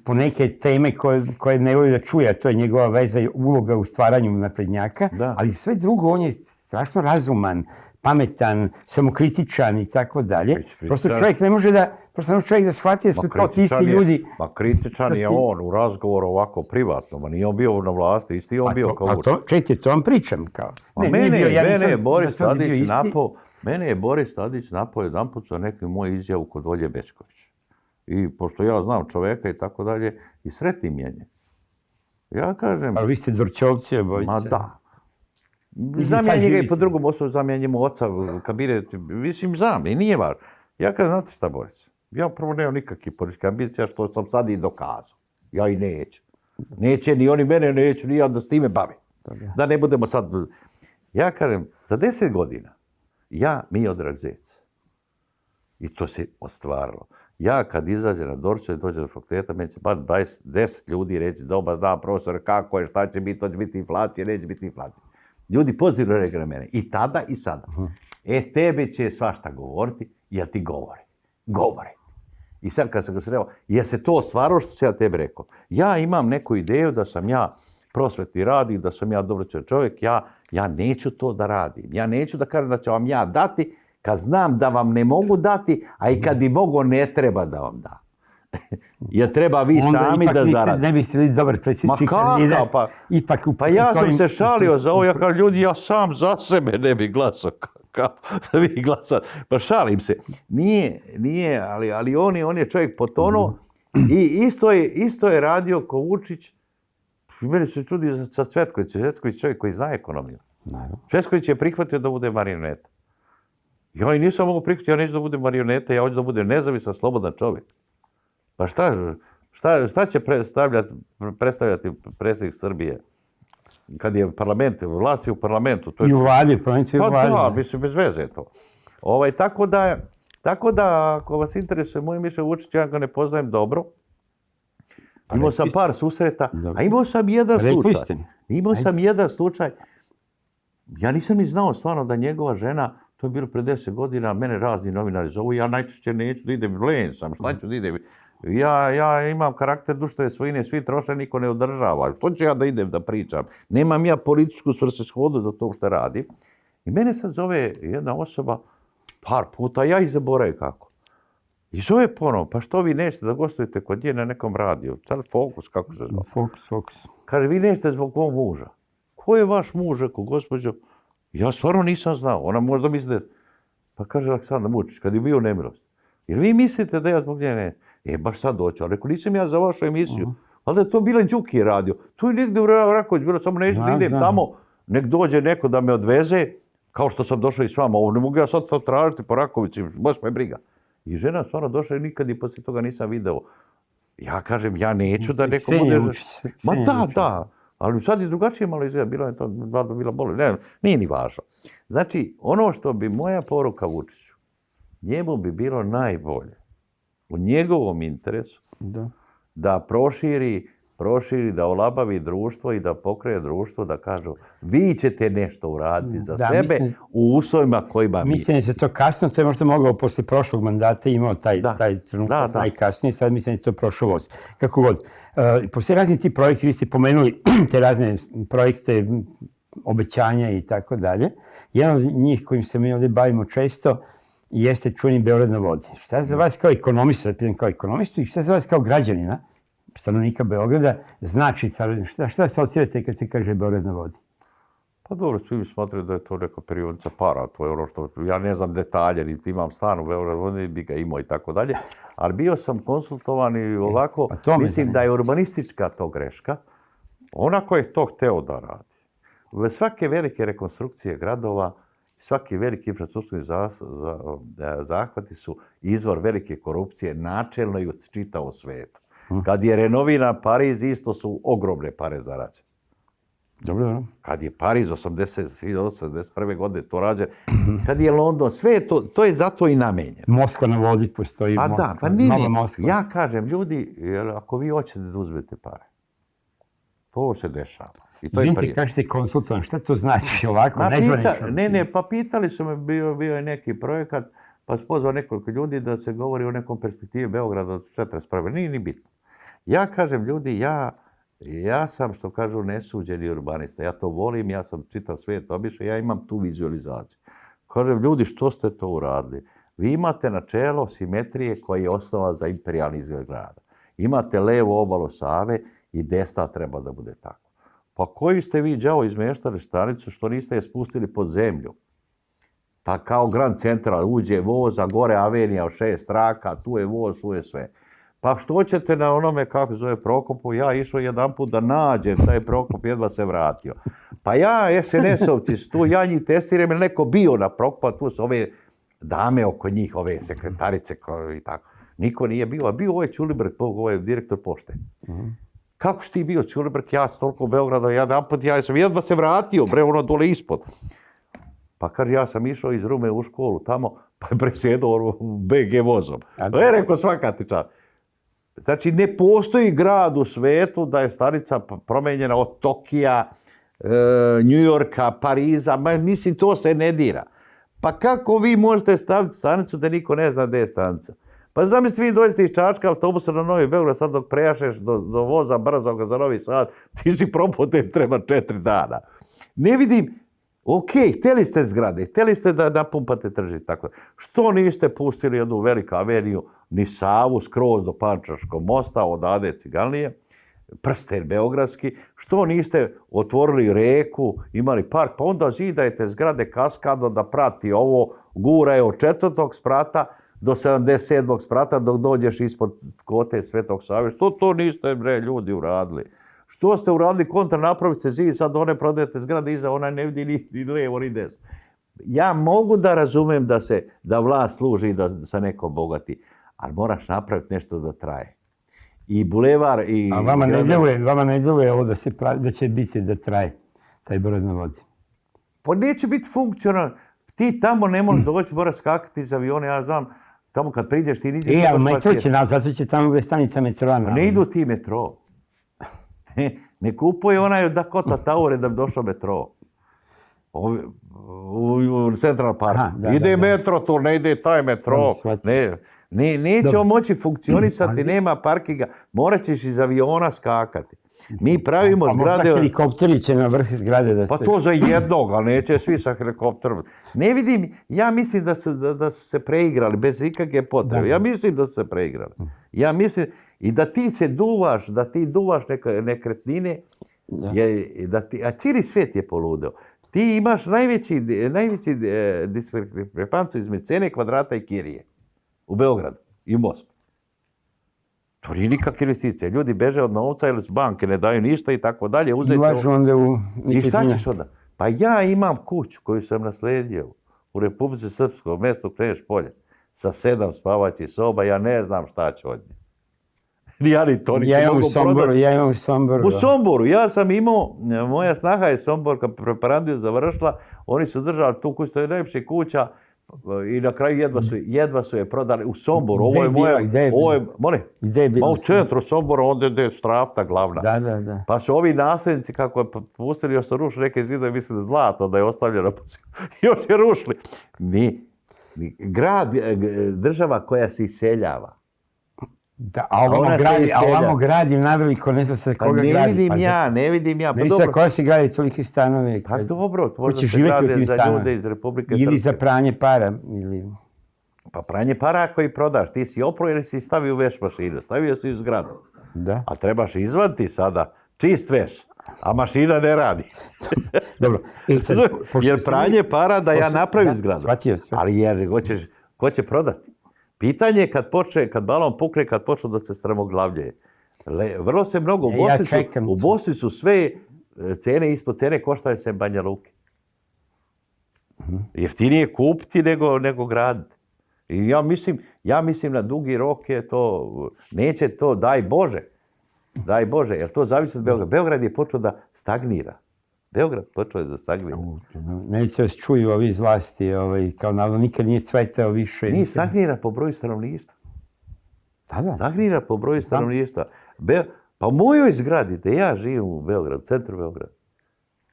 Speaker 3: po neke teme koje ne voli da čuje, a to je njegova veza i uloga u stvaranju naprednjaka, ali sve drugo, on je strašno razuman, pametan, samokritičan i tako dalje. Prosto čovjek ne može da shvati da su to ti isti ljudi.
Speaker 4: Ma kritičan je on u razgovoru ovako privatno, ma nije on bio na vlasti, isti on bio kao Vučić.
Speaker 3: Čekajte, to vam pričam kao.
Speaker 4: Mene je Boris Tadić napao jedanput za neku moju izjavu kod Olje Bećković. I pošto ja znam čoveka i tako dalje, i sretnim je nje. Ja kažem...
Speaker 3: Ali vi ste Dorćolci, obojice.
Speaker 4: Ma da.
Speaker 3: sad
Speaker 4: ga i po
Speaker 3: živite.
Speaker 4: drugom osnovu, zamijenja mu oca u kabinet. Mislim, znam, i nije važno. Ja kažem, znate šta, Boris? Ja prvo nemam nikakvih političkih ambicija, što sam sad i dokazao. Ja i neću. Neće ni oni mene, neću ni ja da s time bavim. Da ne budemo sad... Ja kažem, za 10 godina, Miodrag Zec. I to se ostvarilo. Ja kad izađe na Dorču i dođe do fakulteta, meni će bar 10 ljudi reći, dobar dan, profesor, kako je, šta će biti, to će biti inflacija, neće biti inflacija. Ljudi pozitivno rekli na mene. I tada i sada. Tebi će svašta govoriti, jer ti govore. I sad kad sam ga sreo, je se to ostvarilo što sam ja tebi rekao? Ja imam neku ideju da sam ja prosvetni radnik, da sam ja dobročan čovjek, ja neću to da radim. Ja neću da kažem da ću vam ja dati, kad znam da vam ne mogu dati, a i kad bi mogo ne treba da vam da. Jer treba vi sami da zaradite.
Speaker 3: Onda ne biste bili dobar predsjednički kandidat.
Speaker 4: Pa ja sam se šalio za ovo, ja kažem, ljudi, ja sam za sebe ne bi glasao. Da vi glasate. Pa šalim se. Nije, ali on je čovjek potonuo i isto je radio ko Vučić. Meni se čudi sa Cvetkovićem. Cvetković je čovjek koji zna ekonomiju. Cvetković je prihvatio da bude marioneta. Ja i nisam mogu prihvatiti, ja neću da budem marioneta, ja hoću da budem nezavisan, slobodan čovjek. Pa šta će predstavljati predsjednik Srbije? Kad je parlament, vlast je u parlamentu.
Speaker 3: I u vladi, parlamentu i u vladi.
Speaker 4: Pa da, mislim, bez veze je to. Tako da, ako vas interesuje moje mišljenje Vučić, ja ga ne poznajem dobro. Imao sam par susreta, a imao sam jedan slučaj. Ja nisam ni znao stvarno da njegova žena, to je bilo pre 10 godina, mene razni novinari zovu, ja najčešće neću da idem, len sam, šta ću da idem. Ja imam karakter društvene svojine, svi troše, niko ne održava. To ću ja da idem da pričam. Nemam ja političku svrsishodnost za to što radim. I mene sad zove jedna osoba, par puta, ja ih zaboravim kako. I zove ponovo, pa što vi nećete da gostujete kod nje na nekom radiju? Fokus, kako se zove?
Speaker 3: Fokus.
Speaker 4: Kaže, vi nećete zbog mog muža. Ko je vaš muž, rekao, gospođo? Ja stvarno nisam znao. Ona možda misli da... Pa kaže Aleksandar Vučić, kad je bio nemilost. Jer vi mislite da ja zbog nje ne... baš sad doću. Ali rekao, nisam ja za vašu emisiju. Ali da je to bila Đuki radio. Tu je negdje u Raković bilo, samo neću da idem tamo. Nek dođe neko da me odveze, kao što sam došao i s vama. Ovo ne mogu ja sad to tražiti po Rakovici, baš me briga. I žena stvarno došla i nikad i poslije toga nisam video. Ja kažem, ja neću da neko bude... Ma da. Ali sad je drugačije malo izgleda, bilo je to bila bolje. Ne, nije ni važno. Znači, ono što bi moja poruka Vučiću, njemu bi bilo najbolje, u njegovom interesu, da proširi, da olabavi društvo i da pokrene društvo, da kažu, vi ćete nešto uraditi za sebe u uslovima kojima mi...
Speaker 3: Mislim da se to kasno, to je možda mogao posle prošlog mandata imao taj trenutak najkasnije, sad mislim da je to prošlo voz. Kako god. Postoje razni ti projekti, vi ste pomenuli te razne projekte, obećanja i tako dalje. Jedan od njih kojim se mi ovdje bavimo često jeste čuveni Beograd na vodi. Šta za vas kao ekonomista, kao ekonomistu, i šta za vas kao građanina, stanovnika Beograda, znači, šta asocirate kad se kaže Beograd na vodi?
Speaker 4: Pa dobro, svi mi smatraju da je to neka periodnica para, to je ono što, ja ne znam detalje, niti imam stan u Beogradu, vodi bi ga imao i tako dalje, ali bio sam konsultovan i ovako, mislim da je urbanistička to greška, ona koja je to hteo da radi. Svake velike rekonstrukcije gradova, svaki veliki infrastrukturni zahvati su izvor velike korupcije, načelno i u čitavom svijetu. Kad je renoviran Pariz, isto su ogromne pare zarađene.
Speaker 3: Dobro.
Speaker 4: Kad je Pariz 81. godine to rađen, kad je London, sve to je zato i namenjeno.
Speaker 3: Moskva na vodi postoji.
Speaker 4: Ja kažem, ljudi, ako vi hoćete da uzmete pare, to se dešava.
Speaker 3: Vinci, kažete konsultovan, šta to znači ovako?
Speaker 4: Pa pitali su me, bio je neki projekat, pa se pozvao nekoliko ljudi da se govori o nekom perspektivi Beograda od 41. Nije ni bitno. Ja kažem, ljudi, ja sam, što kažu, nesuđeni urbanista. Ja to volim, ja sam čitav svijet obišao, ja imam tu vizualizaciju. Kažem, ljudi, što ste to uradili? Vi imate načelo simetrije koja je osnova za imperijalni izgled grada. Imate levu obalu Save i desna treba da bude tako. Pa koji ste vi, đavo, izmeštali stanicu što niste je spustili pod zemlju? Pa kao Grand Central uđe voz, a gore avenija od 6 traka, tu je voz, tu je sve. Pa što ćete na onome, kako zove, Prokopu, ja išao jedanput da nađem taj Prokop, jedva se vratio. Pa ja, SNS-ovci su tu, ja njih testiram, ili neko bio na Prokopu, tu su ove dame oko njih, ove sekretarice i tako. Niko nije bio, a bio ovaj Ćulibrk, ovaj direktor pošte. Kako si ti bio Ćulibrk, ja sam toliko u Beograda, ja sam jedva se vratio, bre, ono dole ispod. Pa kaže, ja sam išao iz Rume u školu tamo, pa je presjedao BG vozom. Rekao, svaka ti čast. Znači, ne postoji grad u svetu da je stanica promenjena od Tokija, Njujorka, Pariza, mislim, to se ne dira. Pa kako vi možete staviti stanicu da niko ne zna gdje je stanica? Pa zamislite, vi dođete iz Čačka autobusa na Novi Beograd, sad dok prejašeš do voza brzoga za Novi Sad, ti si propotem treba 4 dana. Ne vidim, ok, htjeli ste zgrade, htjeli ste da napumpate tržište, tako. Što niste pustili jednu veliku aveniju, ni Savu skroz do Pančarskog mosta, odade Ciganlije, prsten beogradski, što niste otvorili reku, imali park, pa onda zidajte zgrade kaskadno da prati ovo, guraju od 4. sprata do 77. sprata dok dođeš ispod kote Svetog Save. Što to niste, bre, ljudi uradili? Što ste uradili kontra, napravite zid, sad one prodajete zgrade iza, ona ne vidi ni lijevo ni desno. Ja mogu da razumem da vlast služi da se neko bogati, ali moraš napraviti nešto da traje. I bulevar i...
Speaker 3: A vama ne djeluje ovo da će biti da traje taj brod na vodi?
Speaker 4: Pa neće biti funkcionalan. Ti tamo ne možeš doći, moraš skakati iz aviona, ja znam, tamo kad priđeš ti niđeš...
Speaker 3: Ali metro će nam, zato će tamo gdje stanica metroa.
Speaker 4: Ne idu ti metro. Ne kupuje onaj Dakota Tower da bi došao metro. U Central Park. Ide metro, tu ne ide taj metro. Neće on moći funkcionisati, nema parkinga. Morat ćeš iz aviona skakati. Mi pravimo zgrade...
Speaker 3: Pa helikopteri će na vrh zgrade da se...
Speaker 4: Pa to za jednog, ali neće svi sa helikopterom. Ne vidim, ja mislim da su se preigrali bez ikakve potrebe. Ja mislim da su se preigrali. Ja mislim i da ti duvaš nekretnine, a cijeli svijet je poludeo. Ti imaš najveći diskrepancu između cene kvadrata i kirije u Beogradu i u Moskvi. To nije nikakve investicije. Ljudi beže od novca ili banke ne daju ništa i tako dalje. I šta ćeš onda? Pa ja imam kuću koju sam naslijedio u Republici Srpskoj, u mjestu Kreneš Polje, sa 7 spavaćih soba, ja ne znam šta ću od nje. Ja imam u Somboru. U Somboru. Ja sam imao, moja snaha je Sombor, kad preparandiju završila, oni su držali tu kuću, to je najljepša kuća, i na kraju jedva su je prodali u Somboru. Ovo je moja... u centru Sombora, onda je Strafta glavna.
Speaker 3: Da.
Speaker 4: Pa su ovi nasljednici, kako je pustili, još su rušili neke zidove, mislim da zlato da je ostavljeno, pa su još je rušili. Grad, država koja se iseljava.
Speaker 3: Da, a ovamo gradi naveliko, ne zna se koga gradi.
Speaker 4: Ne vidim ja.
Speaker 3: Ne zna koja se gradi toliki stanove.
Speaker 4: Pa dobro, možda se grade za ljude iz Republike Srpske.
Speaker 3: Ili za pranje para.
Speaker 4: Pa pranje para ako i prodaš, ti si oprao ili si stavio u veš mašinu, stavio si u zgradu.
Speaker 3: Da.
Speaker 4: A trebaš izvaditi sada čist veš, a mašina ne radi.
Speaker 3: Dobro.
Speaker 4: Jer pranje para da ja napravim zgradu.
Speaker 3: Shvatio.
Speaker 4: Ali jer, ko će prodati? Pitanje je kad balon pukne, kad počnu da se strmoglavljuje. Vrlo se mnogo u Bosni su sve cene ispod cene koštaju se Banja Luke. Jeftinije kupiti nego graditi. I ja mislim na dugi rok je to, neće to, daj Bože, jer to zavisi od Beograda. Beograd je počeo da stagnira.
Speaker 3: Neće se čuju ovi iz vlasti, kao navodno nikad nije cvetao više.
Speaker 4: Nije, stagnira po broju stanovništva.
Speaker 3: Da.
Speaker 4: Stagnira po broju stanovništva. Pa u mojoj zgradi, gdje ja živim u Beogradu, centru Beograda,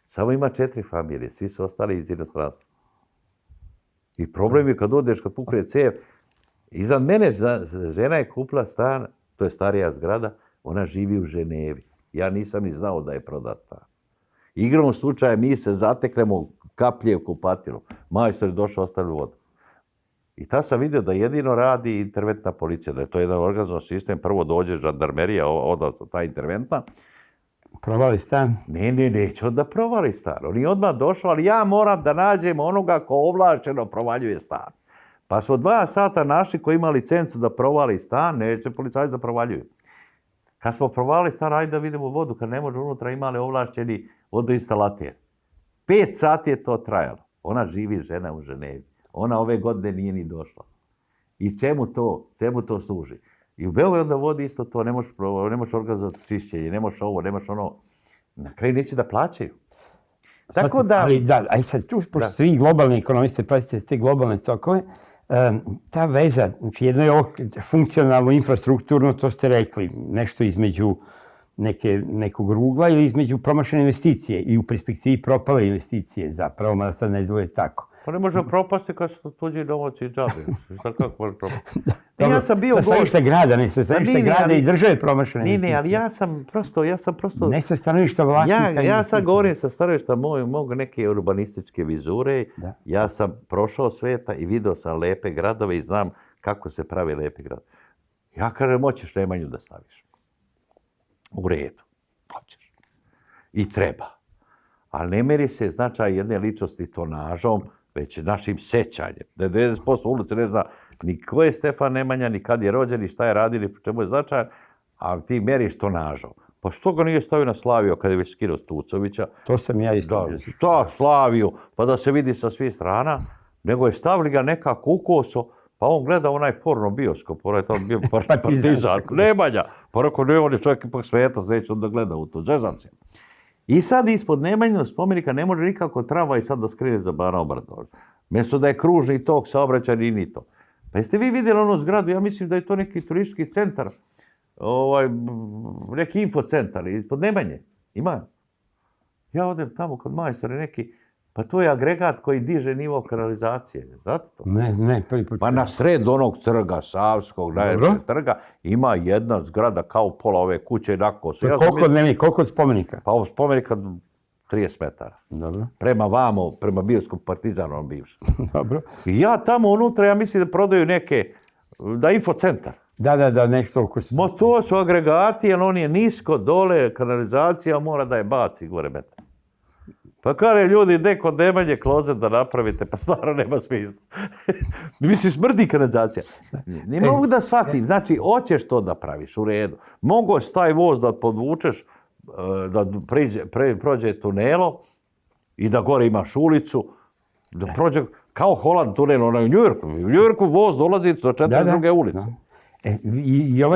Speaker 4: samo ima 4 familije, svi su ostali iz inostranstva. I problem je kad odeš, kad pukne cev, iznad mene žena je kupila stan, to je starija zgrada, ona živi u Ženevi. Ja nisam ni znao da je prodat stan. Igrom slučaja mi se zateknemo kaplje u kupatilu. Majstor je došao, ostavio vodu. I ta sam vidio da jedino radi interventna policija, da je to jedan organizovan sistem. Prvo dođe žandarmerija, ta interventna.
Speaker 3: Provali stan?
Speaker 4: Neće onda provali stan. On je odmah došao, ali ja moram da nađem onoga ko ovlašteno provaljuje stan. Pa smo 2 sata našli koji ima licencu da provali stan, neće policajci da provaljuju. Kad smo provalili stan, ajde da vidimo vodu, kad ne može unutra, imali ovlašćeni vodoinstalater. 5 sati je to trajalo. Ona živi žena u Ženevi. Ona ove godine nije ni došla. I čemu to služi? I u Beogradu vodi isto to, ne možeš organizovati čišćenje, ne možeš ovo, ne možeš ono. Na kraju neće da plaćaju. Tako da...
Speaker 3: Ali da, a i sad tu, pošto ste vi globalni ekonomiste, pratite te globalne cokove, ta veza, znači jedno je ovo funkcionalno, infrastrukturno, to ste rekli, nešto između nekog rugla ili između promašene investicije i u perspektivi propale investicije zapravo, mada sad ne djeluje tako.
Speaker 4: Pa ne može propasti kad su tuđi domaći džabe. Sad kako može propasti?
Speaker 3: Ja sam bio sa stanovišta grada, ne sa stanovišta grada i države promašene investicije.
Speaker 4: Ne, ali ja sam prosto...
Speaker 3: Ne sa stanovišta vlasnika.
Speaker 4: Ja sad govorim sa stanovišta mog neke urbanističke vizure. Da. Ja sam prošao sveta i vidio sam lepe gradove i znam kako se pravi lepi grad. Ja kažem, hoćeš Nemanju da staviš. U redu. Hoćeš. I treba. Ali ne meri se značaj jedne ličnosti tonažom, već našim sećanjem. Da 90% ulice ne zna ni ko je Stefan Nemanja, ni kad je rođen, ni šta je radio, ni čemu je značajan, a ti meriš tonažom. Pa što ga nije stavio na Slaviju kad je već skinuo Tucovića?
Speaker 3: To sam ja isto.
Speaker 4: Da, Slaviju, pa da se vidi sa svih strana, nego je stavili ga nekako ukoso, pa on gleda onaj porno bioskop, onaj tamo bio partizan, Nemanja. Pa rekao, ne, on je čovjek ipak sveta, neće onda gleda u to, zezam se. I sad ispod Nemanjinog spomenika ne može nikako tramvaj sad da skrene za Banov brdo. Mjesto da je kružni tok saobraćaj ni to. Pa jeste vi vidjeli onu zgradu, ja mislim da je to neki turistički centar, neki infocentar ispod Nemanje. Ima. Ja odem tamo kod majstora neki, pa to je agregat koji diže nivo kanalizacije. Znate to?
Speaker 3: Ne, prvi put.
Speaker 4: Pa na sred onog trga, Savskog, najvećeg trga, ima jedna zgrada kao pola ove kuće nakon.
Speaker 3: Koliko spomenika?
Speaker 4: Pa od spomenika 30 metara.
Speaker 3: Dobro.
Speaker 4: Prema bioskop Partizanom bivšem.
Speaker 3: Dobro.
Speaker 4: I ja tamo unutra, ja mislim da prodaju da infocentar.
Speaker 3: Da, nešto oko...
Speaker 4: To su agregati, jer on je nisko, dole, kanalizacija mora da je baci gore metar. Pa kada ljudi, neko Nemanje klozet da napravite, pa stvarno nema smisla. Mislim, smrdi kanalizacija. Ne mogu da shvatim, znači, hoćeš to da praviš, u redu. Mogu taj voz da podvučeš, da prođe tunelo i da gore imaš ulicu, da prođe kao Holand tunel, onaj u Njujorku. U Njujorku voz dolazi do 42. ulice.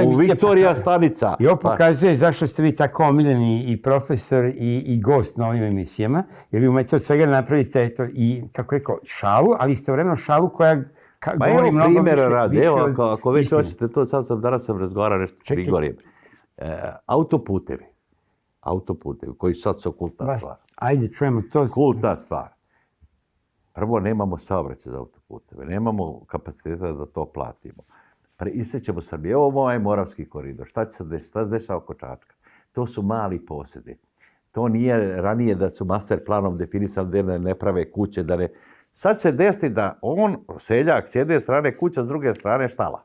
Speaker 4: U Viktorija stanica.
Speaker 3: I ovo pokazuje zašto ste vi tako omiljeni i profesor i gost na ovim emisijama, jer vi umete od svega napravite eto, i, kako rekao, šalu, ali istovremeno šalu koja govori mnogo više.
Speaker 4: Primjera radi, evo, ako već hoćete to, danas sam razgovarao nešto s Prigorjem. Autoputevi, koji sad su kultna stvar.
Speaker 3: Ajde, čujemo to.
Speaker 4: Kultna stvar. Prvo, nemamo saobraćaj za autoputeve, nemamo kapaciteta da to platimo. Isećemo Srbije. Evo ovaj Moravski koridor. Šta će se desiti? Šta se dešava oko Čačka? To su mali posjedi. To nije ranije da su master planom definisali da ne prave kuće. Sad se desi da on, seljak, s jedne strane kuća, s druge strane štala.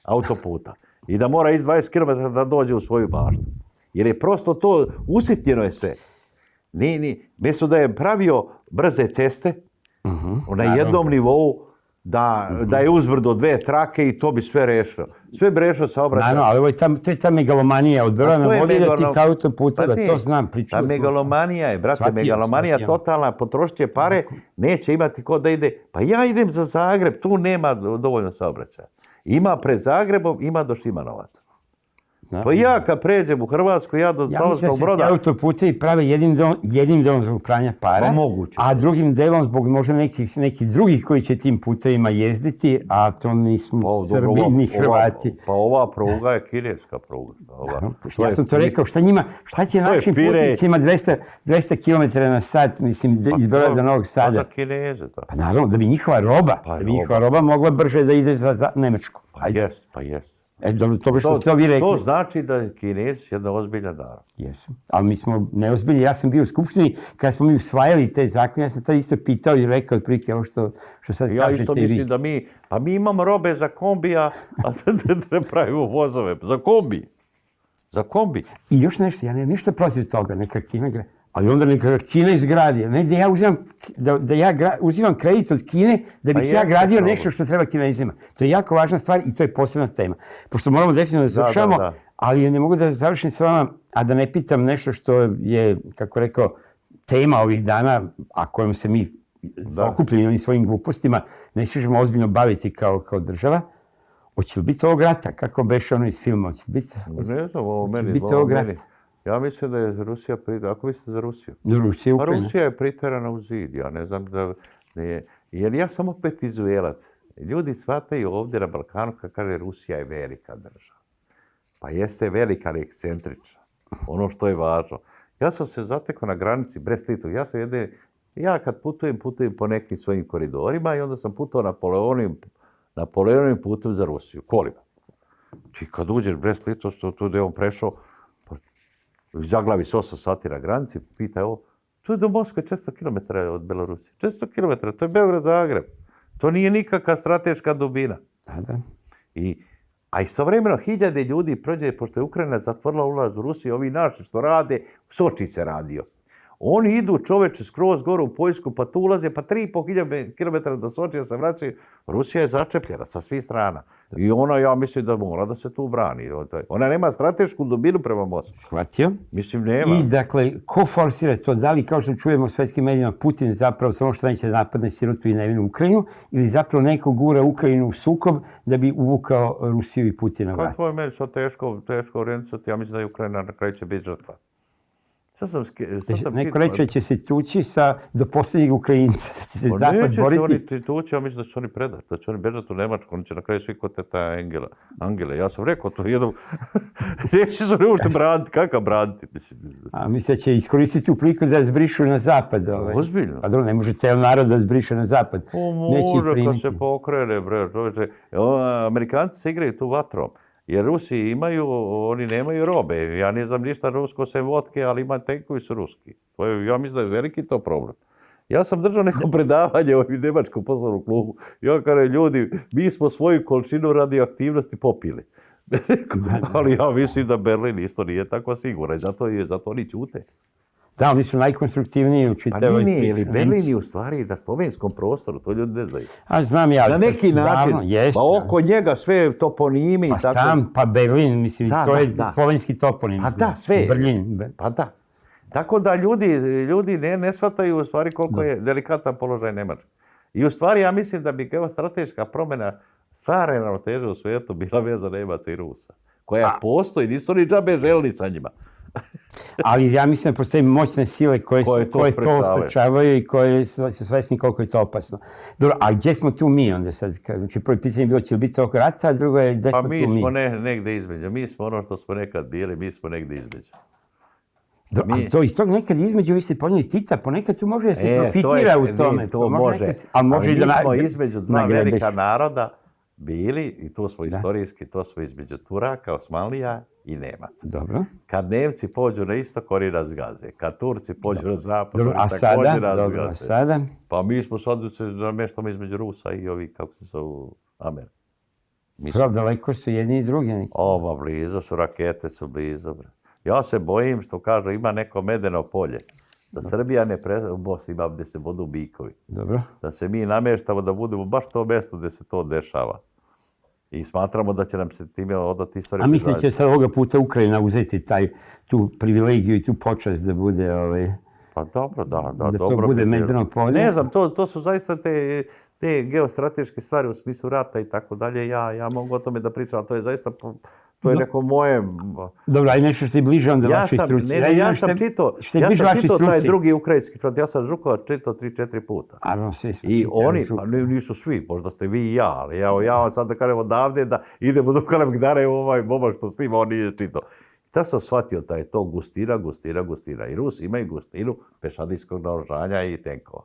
Speaker 4: Autoputa. I da mora iz 20 km da dođe u svoju baštu. Jer je prosto to, usitnjeno je sve. Mjesto da je pravio brze ceste, na jednom nivou, da je uzbrdo 2 trake i to bi sve rešilo. Sve bi rešilo saobraćaj.
Speaker 3: Naravno, ali to je ta megalomanija od Beograda na vodi do tih autoputeva, to znam, pričao
Speaker 4: smo. Ta megalomanija je, brate, megalomanija totalna, potrošit će pare, neće imati ko da ide. Pa ja idem za Zagreb, tu nema dovoljno saobraćaja. Ima pred Zagrebom, ima do Šimanovaca. Pa ja kad pređem u Hrvatsku, ja do Slavonskog Broda...
Speaker 3: Ja mislim da se autoputevi prave jednim delom zbog pranja para, a drugim delom zbog možda nekih drugih koji će tim putevima jezditi, a to nismo Srbi ni Hrvati.
Speaker 4: Pa ova pruga je kineska pruga.
Speaker 3: Ja sam to rekao, šta će našim putnicima 200 km na sat, mislim, iz Beograda do Novog Sada?
Speaker 4: Pa za Kineze.
Speaker 3: Pa naravno, da bi njihova roba mogla brže da ide za Nemačku.
Speaker 4: Pa jest.
Speaker 3: To
Speaker 4: znači da je Kinez jedna ozbiljna narod.
Speaker 3: Jesu. Ali mi smo neozbiljni. Ja sam bio u Skupštini, kada smo mi usvajali te zakone, ja sam tad isto pitao i rekao otprilike ovo što sad kažete i vi.
Speaker 4: Ja isto mislim da mi imamo robe za kombija, a ne pravimo vozove. Za kombi.
Speaker 3: I još nešto, ja nemam ništa protiv toga, neka Kina gre. Ali onda neka Kina izgradi, ne da ja uzimam kredit od Kine da bih ja gradio nešto što treba Kinezima. To je jako važna stvar i to je posebna tema. Pošto moramo definitivno da završamo, ali ne mogu da završim s vama, a da ne pitam nešto što je, kako rekao, tema ovih dana, a kojom se mi okupljeni ovim svojim glupostima ne možemo ozbiljno baviti kao država. Hoće li biti ovog rata? Kako beše ono iz filma? Hoće li biti ovog rata?
Speaker 4: Ja mislim da je Rusija, ako mislite za Rusiju?
Speaker 3: Rusija,
Speaker 4: Pa
Speaker 3: Ukrajina.
Speaker 4: Rusija je priterana u zid, ja ne znam da je, jer ja sam opet vizuelac. Ljudi shvataju ovdje na Balkanu kad kaže Rusija je velika država. Pa jeste velika, ali ekscentrična. Ono što je važno. Ja sam se zatekao na granici Brest-Litov. Ja kad putujem po nekim svojim koridorima i onda sam putovao Napoleonovim putem za Rusiju, kolima. Ti kad uđeš Brest-Litov, tu gdje on prešao, zaglavi se 8 sati na granici, pita ovo, tu je do Moskve 400 km od Belorusije. 400 km, to je Beograd-Zagreb. To nije nikakva strateška dubina. A istovremeno hiljade ljudi prođe, pošto je Ukrajina zatvorila ulaz u Rusiju, ovi naši što rade, Soči se radio. Oni idu čoveče skroz gore u Poljsku, pa tu ulaze, pa 3.500 km do Sočija se vraćaju. Rusija je začepljena sa svih strana. I ona, ja mislim da mora da se tu brani. Ona nema stratešku dubinu prema Moskvi.
Speaker 3: Shvatio.
Speaker 4: Mislim, nema.
Speaker 3: I dakle, ko forsira to? Da li, kao što čujemo u svetskim medijima, Putin zapravo samo što neće napadne sirotu i nevinu Ukrajinu, ili zapravo neko gura Ukrajinu u sukob da bi uvukao Rusiju i Putina vrat?
Speaker 4: Kako je meni sad teško orijentisati, ja mislim da je Ukrajina na kraju će biti žrtva.
Speaker 3: Neko reče će se tući do posljednjeg Ukrajinca, da će se Zapad boriti.
Speaker 4: Neće se oni tući, ja mislim da će oni predati, da će oni bežati u Nemačku, oni će na kraju svi kod teta Angele. Ja sam rekao to jednom, neće se ne možete braniti, kakav braniti?
Speaker 3: A mislim da će iskoristiti tu priliku da zbrišu na Zapad.
Speaker 4: Ozbiljno?
Speaker 3: Pa dobro, ne može cijel narod da zbriše na Zapad.
Speaker 4: Može kad se pokrene, bre. Amerikanci se igraju tu vatrom. Jer Rusi oni nemaju robe. Ja ne znam ništa rusko sem vodke, ali ima tenkovi su ruski. Ja mislim da je veliki to problem. Ja sam držao neko predavanje u Nemačkom poslovnom klubu. Ja kažem, ljudi, mi smo svoju količinu radioaktivnosti popili. Ali ja mislim da Berlin isto nije tako siguran. Zato oni ćute.
Speaker 3: Da, oni su najkonstruktivniji u čitavoj priči.
Speaker 4: Pa nije, Berlin je u stvari na slovenskom prostoru, to ljudi ne znaju.
Speaker 3: A znam ja.
Speaker 4: Na neki način, pa oko njega sve toponimi i tako.
Speaker 3: Pa Berlin, mislim, to je slovenski toponim.
Speaker 4: Pa da, sve.
Speaker 3: Berlin.
Speaker 4: Pa da. Tako da ljudi ne shvataju u stvari koliko je delikatan položaj Nemačke. I u stvari ja mislim da bi geostrateška promjena stvarne ravnoteže u svijetu bila veza Nemaca i Rusa. Koja postoji, nisu oni džabe želni sa njima.
Speaker 3: Ali ja mislim da postoje moćne sile koje to sprečavaju i koje su svesni koliko je to opasno. Dobro, a gdje smo tu mi onda sad? Znači, prvo pitanje je bilo će li biti ovog rata, a drugo je gdje smo tu mi?
Speaker 4: Pa mi smo negdje između. Mi smo ono što smo nekad bili, mi smo negdje između.
Speaker 3: Ali to iz tog nekad između, vi ste ponijeli Tita, ponekad tu može da se profitira u tome.
Speaker 4: To može.
Speaker 3: Ali
Speaker 4: mi smo između dva velika naroda bili, i to smo istorijski, to smo između Turaka, Osmanlija i Nemaca.
Speaker 3: Dobro.
Speaker 4: Kad Nemci pođu na istok, oni nas gaze. Kad Turci pođu na zapad, oni
Speaker 3: također nas gaze. A sada?
Speaker 4: Pa mi smo sad nameštamo između Rusa i ovi, kako se zovu, Amerika.
Speaker 3: Prav, daleko su jedni i drugi.
Speaker 4: Blizu su, rakete su blizu. Ja se bojim što kaže, ima neko medeno polje. Da Srbija u Bosni ima gdje se vodu bikovi.
Speaker 3: Dobro.
Speaker 4: Da se mi nameštamo da budemo baš to mjesto gdje se to dešava. I smatramo da će nam se time odati istorija.
Speaker 3: A mislim će sad ovoga puta Ukrajina uzeti tu privilegiju i tu počast da bude...
Speaker 4: Pa dobro, da.
Speaker 3: Da to bude medeno polje?
Speaker 4: Ne znam, to su zaista te geostrateške stvari u smislu rata i tako dalje. Ja mogu o tome da pričam, ali to je zaista... To je neko moje...
Speaker 3: Dobro, aj nešto što je bliže onda vašoj struci.
Speaker 4: Ja sam čitao taj drugi ukrajinski front. Ja sam Žukova čitao 3-4 puta. I oni, pa nisu svi, možda ste vi i ja, ali ja sad da kažem odavde da idemo do Kalemegdana i ovaj momak što snima, on nije čitao. Da sam shvatio da je to gustina. I Rusi imaju gustinu pešadijskog naoružanja i tenkova.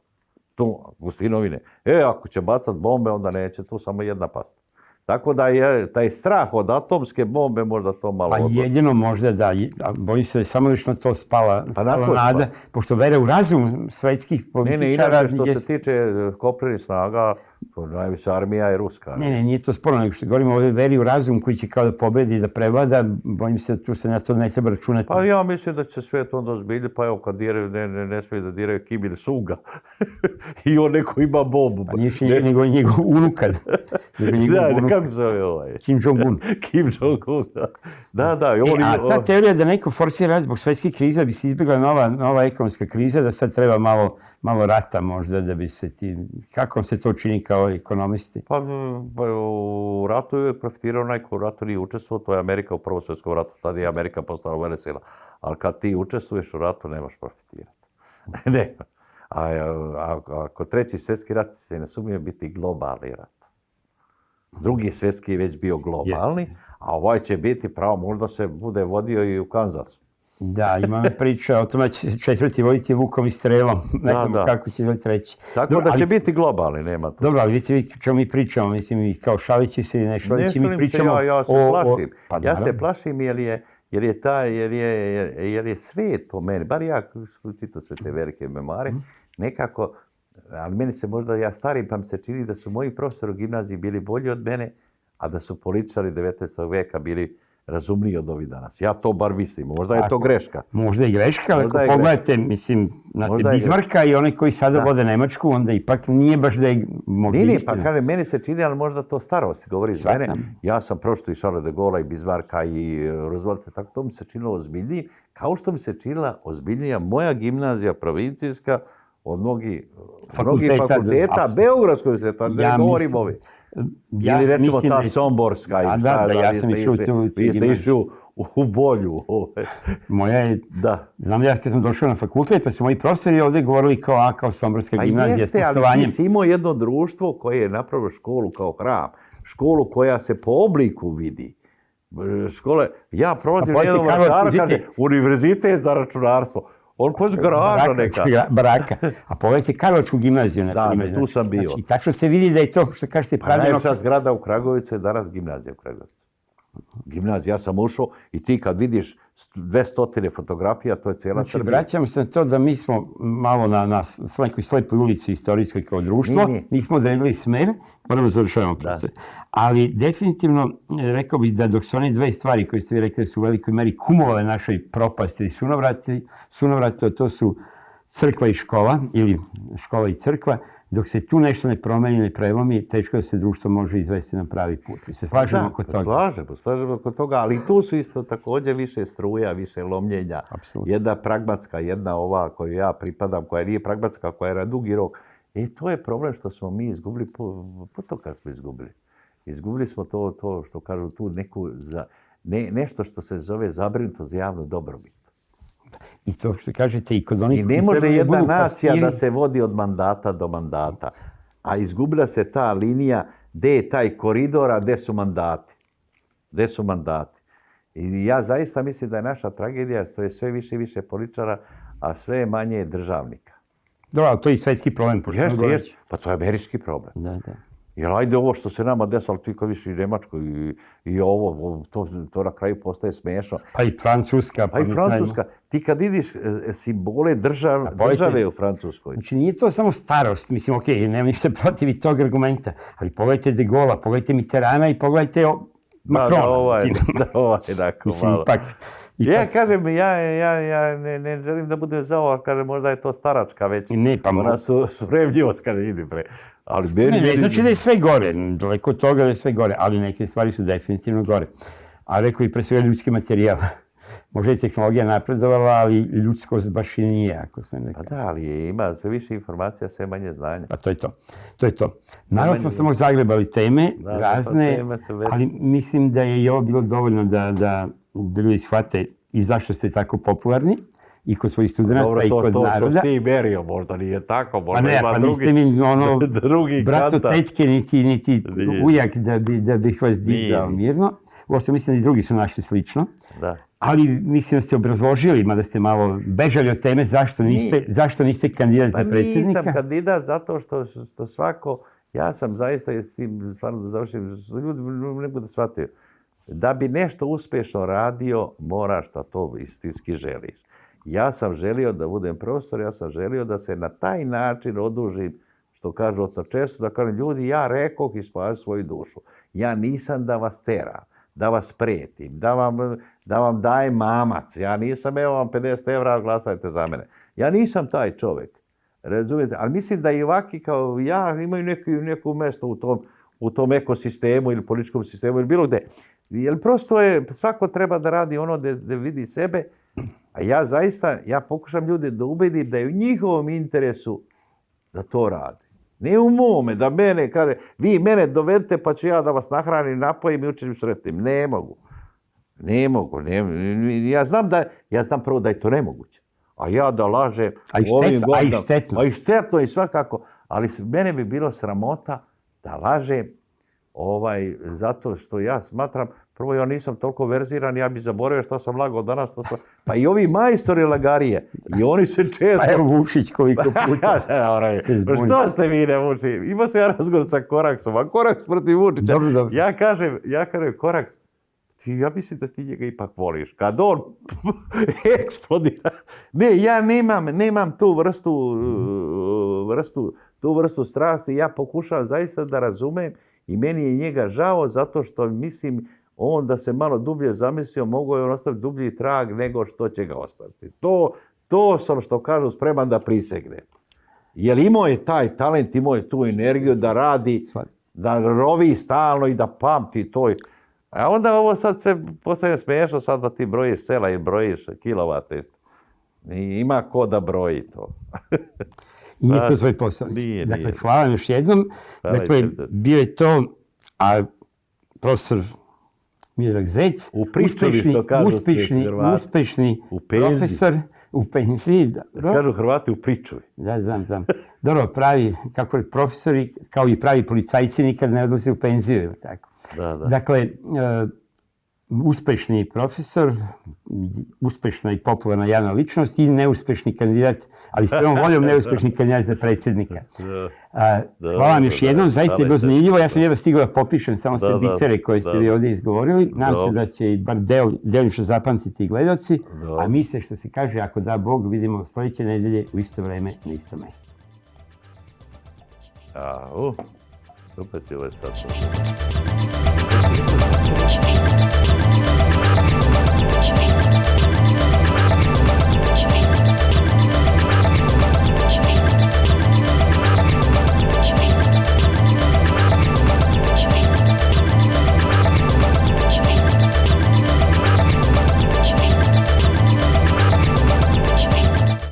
Speaker 4: Tu gustinovine. Ako će bacat bombe, onda neće tu samo jedna pasta. Tako da je taj strah od atomske bombe možda to malo...
Speaker 3: Pa jedino možda da, bojim se da je samo lično to spala nada, pošto vere u razum svetskih političara...
Speaker 4: Inače što se tiče kopnenih snaga, Najviše armija je ruska.
Speaker 3: Ne, nije to sporno, nego što govorimo o ovoj veri u razum koji će kao da pobedi i da prevlada, bojim se da tu se na to ne treba računati.
Speaker 4: Pa ja mislim da će svijet onda ozbiljiti, pa evo kad diraju, ne smije da diraju Kim Il-sunga. I on neko ima bombu.
Speaker 3: Pa nije više nego njegov unuka.
Speaker 4: Kako se zove ovaj?
Speaker 3: Kim Jong-un.
Speaker 4: Kim Jong-un, da.
Speaker 3: A ta teorija da neko forsira rat zbog svetske krize, bi se izbjegla nova ekonomska kriza, da sad treba malo rata možda da bi se ti... Kako se to čini kao ekonomisti?
Speaker 4: Pa u ratu je uvijek profitirao onaj ko u ratu nije učestvovao, to je Amerika u Prvom svjetskom ratu, tada je Amerika postala velesila. Ali kad ti učestvuješ u ratu, nemaš profitirati. Ne. A ako treći svjetski rat se ne sumije biti globalni rat. Drugi svjetski je već bio globalni, a ovaj će biti pravo, možda se bude vodio i u Kanzasu.
Speaker 3: Da, ima priča o tome da će četvrti voditi lukom i strelom. Ne znam kako će voditi treći.
Speaker 4: Tako da će biti globalni, nema to.
Speaker 3: Dobro, ali vidite čemu mi pričamo, mislim, kao šalići se ili nešto.
Speaker 4: Ne šalim se, ja se plašim. Ja se plašim jer je svijet po meni, bar ja čitao sve te velike memare, nekako, ali meni se možda, ja starim, pa mi se čini da su moji profesori u gimnaziji bili bolji od mene, a da su političari 19. veka bili razumniji od ovih danas. Ja to bar mislim. Možda je to greška.
Speaker 3: Možda i greška, ali ako pogledate, mislim, Bismarcka i one koji sada vode Nemačku, onda ipak nije baš da je možda istina.
Speaker 4: Pa kažem, meni se čini, ali možda to starost govori iz mene. Ja sam pročito i Charles de Gaulle i Bismarcka i Roosevelta, tako to mi se činilo ozbiljniji, kao što mi se činila ozbiljnija moja gimnazija provincijska od mnogih fakulteta, Beogradskog universiteta, ne govorim ovi. Ili recimo ta Somborska.
Speaker 3: Ja sam išao tu.
Speaker 4: Vi ste išli u bolju.
Speaker 3: Moja je, znam ja kad sam došao na fakultet, pa su moji profesori ovdje govorili kao Somborska gimnazija.
Speaker 4: Pa jeste, ali ti si imao jedno društvo koje je napravilo školu kao hram. Školu koja se po obliku vidi. Ja prolazim jednom računaru, kaže, univerzitet za računarstvo. On pođe garaža neka.
Speaker 3: Baraka. A pogledajte Karlovačku gimnaziju, na primjer.
Speaker 4: Da, tu sam bio.
Speaker 3: Znači, tačno se vidi da je to, što kažete, pravilno...
Speaker 4: Najljepša zgrada u Kragovicu je danas gimnazija u Kragovicu. Gimnazija, ja sam ušao i ti kad vidiš 200 fotografija, to je cijela Srbija.
Speaker 3: Znači, vraćamo se na to da mi smo malo na nekoj slepoj ulici istorijskoj kao društvo, nismo odredili smer, moramo završavamo proces. Ali definitivno rekao bih da dok su one dve stvari koje ste vi rekli su u velikoj meri kumovale našoj propasti i sunovratu, to su crkva i škola, ili škola i crkva, dok se tu nešto ne promeni, ne prelomi, teško da se društvo može izvesti na pravi put. Mi se slažemo oko toga.
Speaker 4: Slažemo oko toga, ali tu su isto također više struja, više lomljenja.
Speaker 3: Apsolutno.
Speaker 4: Jedna pragmatska, jedna ova koju ja pripadam, koja nije pragmatska, koja je na dugi rok. To je problem što smo mi izgubili, putokaz smo izgubili. Izgubili smo to što kažu tu neku, nešto što se zove zabrinutost za javnu dobrobit.
Speaker 3: I to što kažete i kod onih...
Speaker 4: I ne može jedna nacija da se vodi od mandata do mandata. A izgubila se ta linija gdje je taj koridor, a gdje su mandati. Gdje su mandati. I ja zaista mislim da je naša tragedija, što je sve više i više političara, a sve manje državnika.
Speaker 3: Dobro, ali to je i svjetski problem.
Speaker 4: Jeste. Pa to je američki problem.
Speaker 3: Da.
Speaker 4: Jer ajde ovo što se nama desilo, ti kad više i Njemačko i ovo, to na kraju postaje smiješno.
Speaker 3: Pa i Francuska.
Speaker 4: Pa i Francuska. Ti kad vidiš simbole države u Francuskoj.
Speaker 3: Znači nije to samo starost, mislim, okej, nema ništa protiv i tog argumenta, ali pogledajte De Gaulle, pogledajte Mitterranda i pogledajte Macrona.
Speaker 4: Da, ovaj jednako malo. Ja kažem, ja ne želim da budem za ovo, kažem, možda je to staračka već.
Speaker 3: Ne, pa
Speaker 4: ona su spremljivost, kaže, idi pre.
Speaker 3: Ne znači da je sve gore, daleko od toga da je sve gore, ali neke stvari su definitivno gore. A rekao i pre svega ljudski materijal. Možda je tehnologija napredovala, ali ljudskost baš i nije, ako se ne kaže.
Speaker 4: Pa da, ali ima sve više informacija, sve manje znanja.
Speaker 3: Pa to je to. Naravno smo samo zagrebali teme razne, ali mislim da je i ovo bilo dovoljno da ljudi shvate i zašto ste tako popularni. I kod svojih studenta i kod naroda.
Speaker 4: Dobro, to si merio, možda nije tako, možda ima drugi.
Speaker 3: Pa niste mi brato tetke, niti ujak da bih vas dizao mirno. Uopšte mislim da i drugi su našli slično.
Speaker 4: Da.
Speaker 3: Ali mislim da ste obrazložili, mada ste malo bežali od teme, zašto niste kandidat za predsjednika?
Speaker 4: Nisam kandidat zato što svako, ja sam zaista, s tim stvarno da završim, ljudi ne budu shvatio. Da bi nešto uspješno radio, moraš da to istinski želiš. Ja sam želio da budem profesor, ja sam želio da se na taj način odužim što kažu to često, da kažem, ljudi, ja rekoh i spasi svoju dušu. Ja nisam da vas teram, da vas pretim, da vam dajem mamac. Ja nisam, evo vam 50 evra, glasajte za mene. Ja nisam taj čovjek. Razumijete? Ali mislim da i ovaki kao ja imaju neko mjesto u tom ekosistemu ili političkom sistemu ili bilo gdje. Jer prosto svako treba da radi ono da vidi sebe, a ja zaista, pokušam ljude da ubedim da je u njihovom interesu da to radi. Ne u mome, da mene kaže, vi mene dovedete pa ću ja da vas nahranim, napojim i učinim sretnim. Ne mogu. Ja znam prvo da je to nemoguće. A ja da lažem
Speaker 3: a i
Speaker 4: štetno i svakako, ali mene bi bilo sramota da lažem zato što ja smatram, prvo ja nisam toliko verziran, ja bi zaboravio što sam lagao danas, pa i ovi majstori lagarije, i oni se često...
Speaker 3: Pa evo Vučić koliko puta se zbunio.
Speaker 4: Što ste vi ne Vučić? Imao sam ja razgovor sa Koraksom, a Koraks protiv Vučića.
Speaker 3: Dobro.
Speaker 4: Ja kažem, Koraks, ja mislim da ti njega ipak voliš. Kad on eksplodira. Ne, ja nemam tu vrstu strasti. Ja pokušavam zaista da razumem i meni je njega žao zato što mislim on da se malo dublje zamislio, mogao je on ostaviti dublji trag nego što će ga ostaviti. To sam, što kažu, spreman da prisegne. Jer imao je taj talent, imao je tu energiju da radi, da rovi stalno i da pamti to. A onda ovo sad sve postaje smiješno, sad da ti brojiš sela i brojiš kilovate. Ima ko da broji to.
Speaker 3: I nije to svoj posao. Dakle, hvala vam još jednom. Dakle, bio je to profesor Miodrag Zec, uspešni profesor u penziji.
Speaker 4: Kažu Hrvati u pričuvi.
Speaker 3: Da, znam. Dobro, pravi, kako je profesori, kao i pravi policajci, nikad ne odlaze u penziju. Tako.
Speaker 4: Da.
Speaker 3: Dakle, uspešni profesor, uspešna i popularna javna ličnost i neuspešni kandidat, ali s prvom voljom neuspešni kandidat za predsjednika. Hvala vam još jednom, zaista je bilo zanimljivo. Ja sam jedva stigao da popišem samo sve bisere koje ste vi ovdje izgovorili. Nadam se da će i bar delimično zapamtiti gledaoci, a mi se, što se kaže, ako da Bog, vidimo sljedeće nedelje u isto vreme na isto mjesto.
Speaker 4: Super ti ovo je sad.